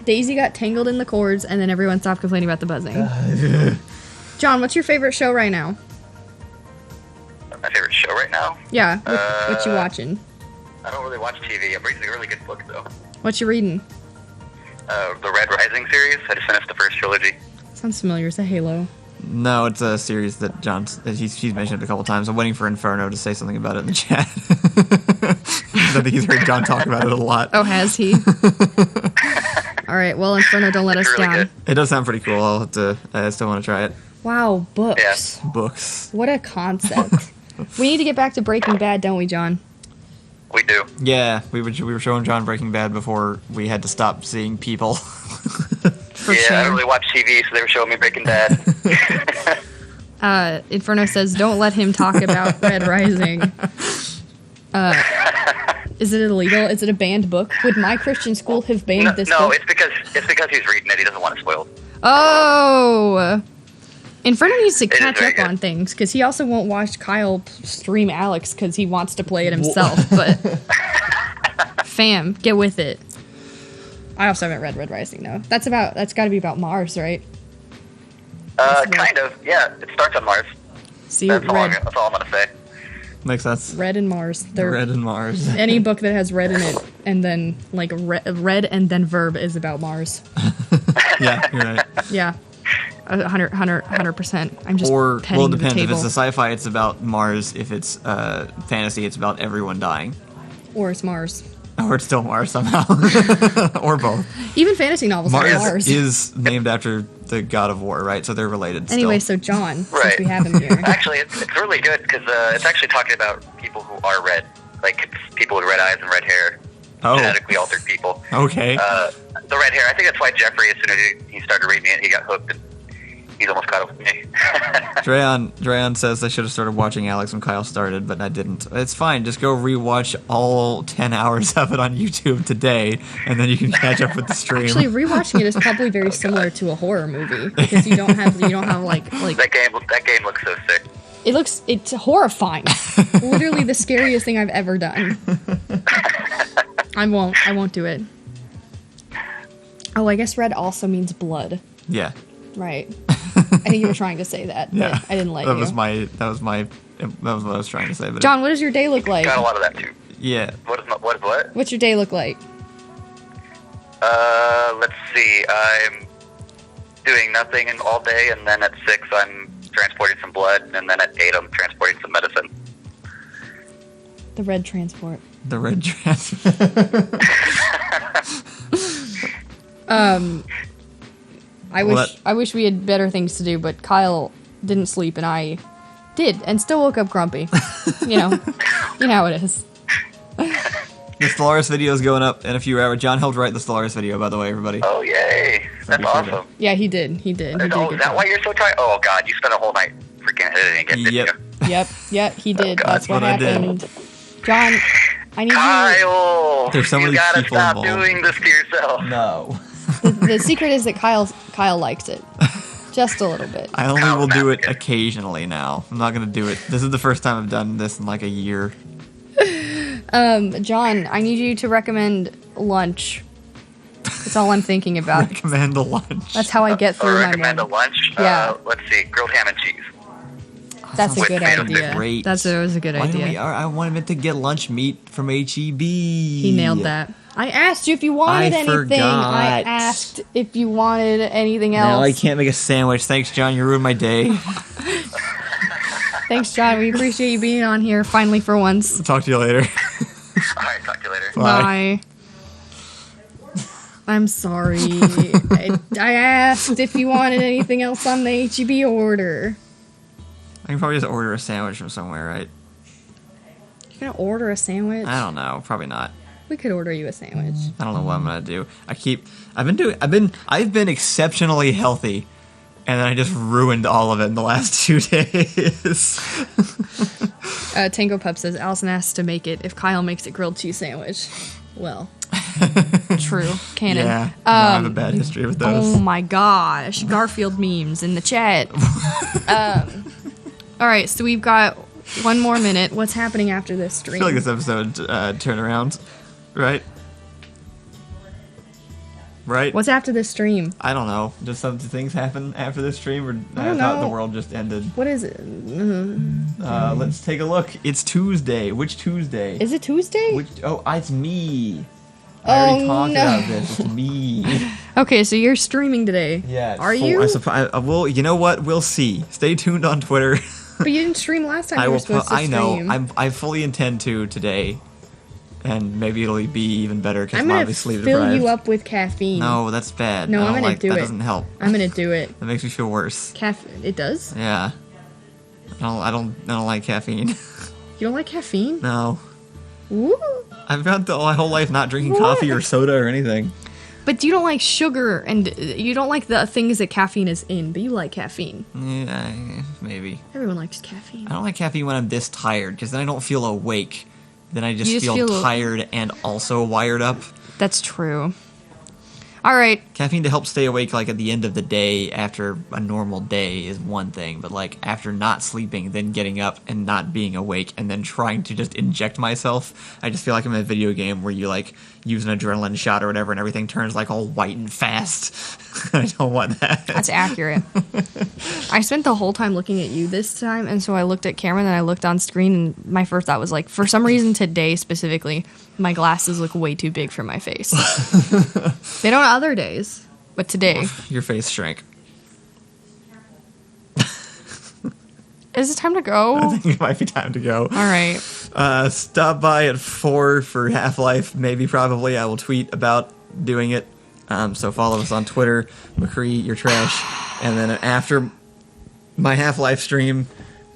Daisy got tangled in the cords, and then everyone stopped complaining about the buzzing. John, what's your favorite show right now? My favorite show right now? Yeah, what you watching? I don't really watch TV. I'm reading a really good book, though. What you reading? The Red Rising series. I just finished the first trilogy. Sounds familiar. Is that Halo? No, it's a series that he's mentioned it a couple times. I'm waiting for Inferno to say something about it in the chat. I think he's heard John talk about it a lot. Oh, has he? All right. Well, Inferno, don't let us It's really down. good. It does sound pretty cool. I still want to try it. Wow, books. Yeah. Books. What a concept. We need to get back to Breaking Bad, don't we, John? We do. Yeah, we were showing John Breaking Bad before we had to stop seeing people. For I shame. don't really watch TV, so they were showing me Breaking Bad. Inferno says, don't let him talk about Red Rising. Is it illegal? Is it a banned book? Would my Christian school have banned this no, book? it's because he's reading it. He doesn't want it spoiled. Oh! Inferno needs to is catch very up good. on things, because he also won't watch Kyle stream Alex because he wants to play it himself, but... Fam, get with it. I also haven't read Red Rising, though. That's gotta be about Mars, right? Kind of. Yeah, it starts on Mars. See, That's all Red I'm gonna say. Makes sense. and Mars. They're Red and Mars. any book that has red in it, and then, like, red and then verb is about Mars. Yeah, you're right. Yeah. 100%. I'm just Or, petting well, it the depends. If table. it's a sci-fi, it's about Mars. If it's fantasy, it's about everyone dying. Or it's Mars. Or it's still Mars somehow. Or both. Even fantasy novels Mars, are Mars. is named after the god of war, right? So they're related still. Anyway, so John, since Right. we have him here. Actually, it's really good because it's actually talking about people who are red, like it's people with red eyes and red hair, Oh, genetically altered people. okay. The red hair. I think that's why Jeffrey, as soon as he started reading it, he got hooked, and he's almost caught up with me. Drayon says I should have started watching Alex when Kyle started, but I didn't. It's fine. Just go rewatch all 10 hours of it on YouTube today, and then you can catch up with the stream. Actually, rewatching it is probably very similar to a horror movie because you don't have like that game looks so sick. it's horrifying. Literally the scariest thing I've ever done. I won't do it. Oh, I guess red also means blood. Yeah. Right. I think you were trying to say that, but Yeah. I didn't let that you. Was what I was trying to say. But John, what does your day look like? Got a lot of that too. yeah. What? What's your day look like? Let's see. I'm doing nothing all day, and then at 6 I'm transporting some blood, and then at 8 I'm transporting some medicine. The red transport. The red dress. I wish we had better things to do, but Kyle didn't sleep and I did, and still woke up grumpy. You know how it is. The Stellaris video is going up in a few hours. John helped write the Stellaris video, by the way, everybody. Oh, yay. That's Appreciate awesome. Yeah, he did. He did. He did. Oh, good is that job. why you're so tired? Oh, God, you spent a whole night freaking editing it, didn't Yep. you? Yep, he did. God, That's what what I did. happened. John, I need you. Kyle! There's so many you gotta people stop involved. doing this to yourself. No. The secret is that Kyle likes it. Just a little bit. I only Oh, will do it okay. occasionally now. I'm not going to do it. This is the first time I've done this in like a year. John, I need you to recommend lunch. That's all I'm thinking about. Recommend a lunch. That's how I get Or through my recommend a morning. lunch? Yeah. Let's see, grilled ham and cheese. That's a With good tomato idea. Great. That was a good Why didn't idea. I wanted to get lunch meat from HEB. He nailed that. I asked you if you wanted I anything. forgot. I asked if you wanted anything else. Now I can't make a sandwich. Thanks, John. You ruined my day. Thanks, John. We appreciate you being on here finally for once. Talk to you later. All right, talk to you later. Bye. Bye. I'm sorry. I asked if you wanted anything else on the HEB order. I can probably just order a sandwich from somewhere, right? You're gonna order a sandwich? I don't know. Probably not. We could order you a sandwich. I don't know what I'm gonna do. I've been exceptionally healthy And then I just ruined all of it in the last 2 days. Tango Pup says Allison has to make it if Kyle makes a grilled cheese sandwich. Well, true. Canon. Yeah, no, I have a bad history with those. Oh my gosh. Garfield memes in the chat. All right, so we've got 1 more minute. What's happening after this I stream? feel like this episode turn around, right? Right? What's after this stream? I don't know. Just some things happen after this stream, or I don't thought know. the world just ended. What is it? Let's take a look. It's Tuesday. Which Tuesday? Is it Tuesday? It's me. I already talked about this. It's me. Okay, so you're streaming today. Yeah. Are you? Well, you know what? We'll see. Stay tuned on Twitter. But you didn't stream last time you were supposed to I know. stream. I fully intend to today, and maybe it'll be even better because I'm I'm gonna obviously fill deprived. you up with caffeine. No, that's bad. No, I I'm don't gonna like, do that it. doesn't help. I'm gonna do it. That makes me feel worse. It does? Yeah. I don't like caffeine. You don't like caffeine? No. Woo. I've got my whole life not drinking coffee or soda or anything. But you don't like sugar, and you don't like the things that caffeine is in, but you like caffeine. Yeah, maybe. Everyone likes caffeine. I don't like caffeine when I'm this tired, because then I don't feel awake. Then I You just just feel feel- tired and also wired up. That's true. All right. Caffeine to help stay awake, like, at the end of the day after a normal day is one thing, but, like, after not sleeping, then getting up and not being awake, and then trying to just inject myself, I just feel like I'm in a video game where you, like, use an adrenaline shot or whatever, and everything turns, like, all white and fast. I don't want that. That's accurate. I spent the whole time looking at you this time, and so I looked at Cameron, and I looked on screen, and my first thought was like, for some reason today specifically, my glasses look way too big for my face. They don't other days, but today. Your face shrank. Is it time to go? I think it might be time to go. All right. Stop by at 4 for Half-Life, maybe, probably. I will tweet about doing it. So follow us on Twitter, McCree, you're trash. And then after my Half-Life stream,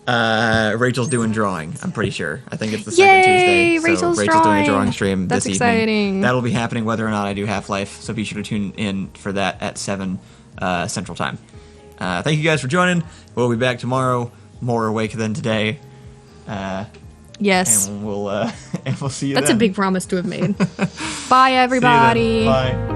Rachel's doing drawing, I'm pretty sure. I think it's the second Yay, Tuesday. Rachel's so Rachel's doing a drawing. drawing stream That's this exciting. evening. That'll be happening whether or not I do Half-Life, so be sure to tune in for that at 7 Central Time. Thank you guys for joining. We'll be back tomorrow, more awake than today. Yes. And we'll see you That's then. a big promise to have made. Bye, everybody. Bye.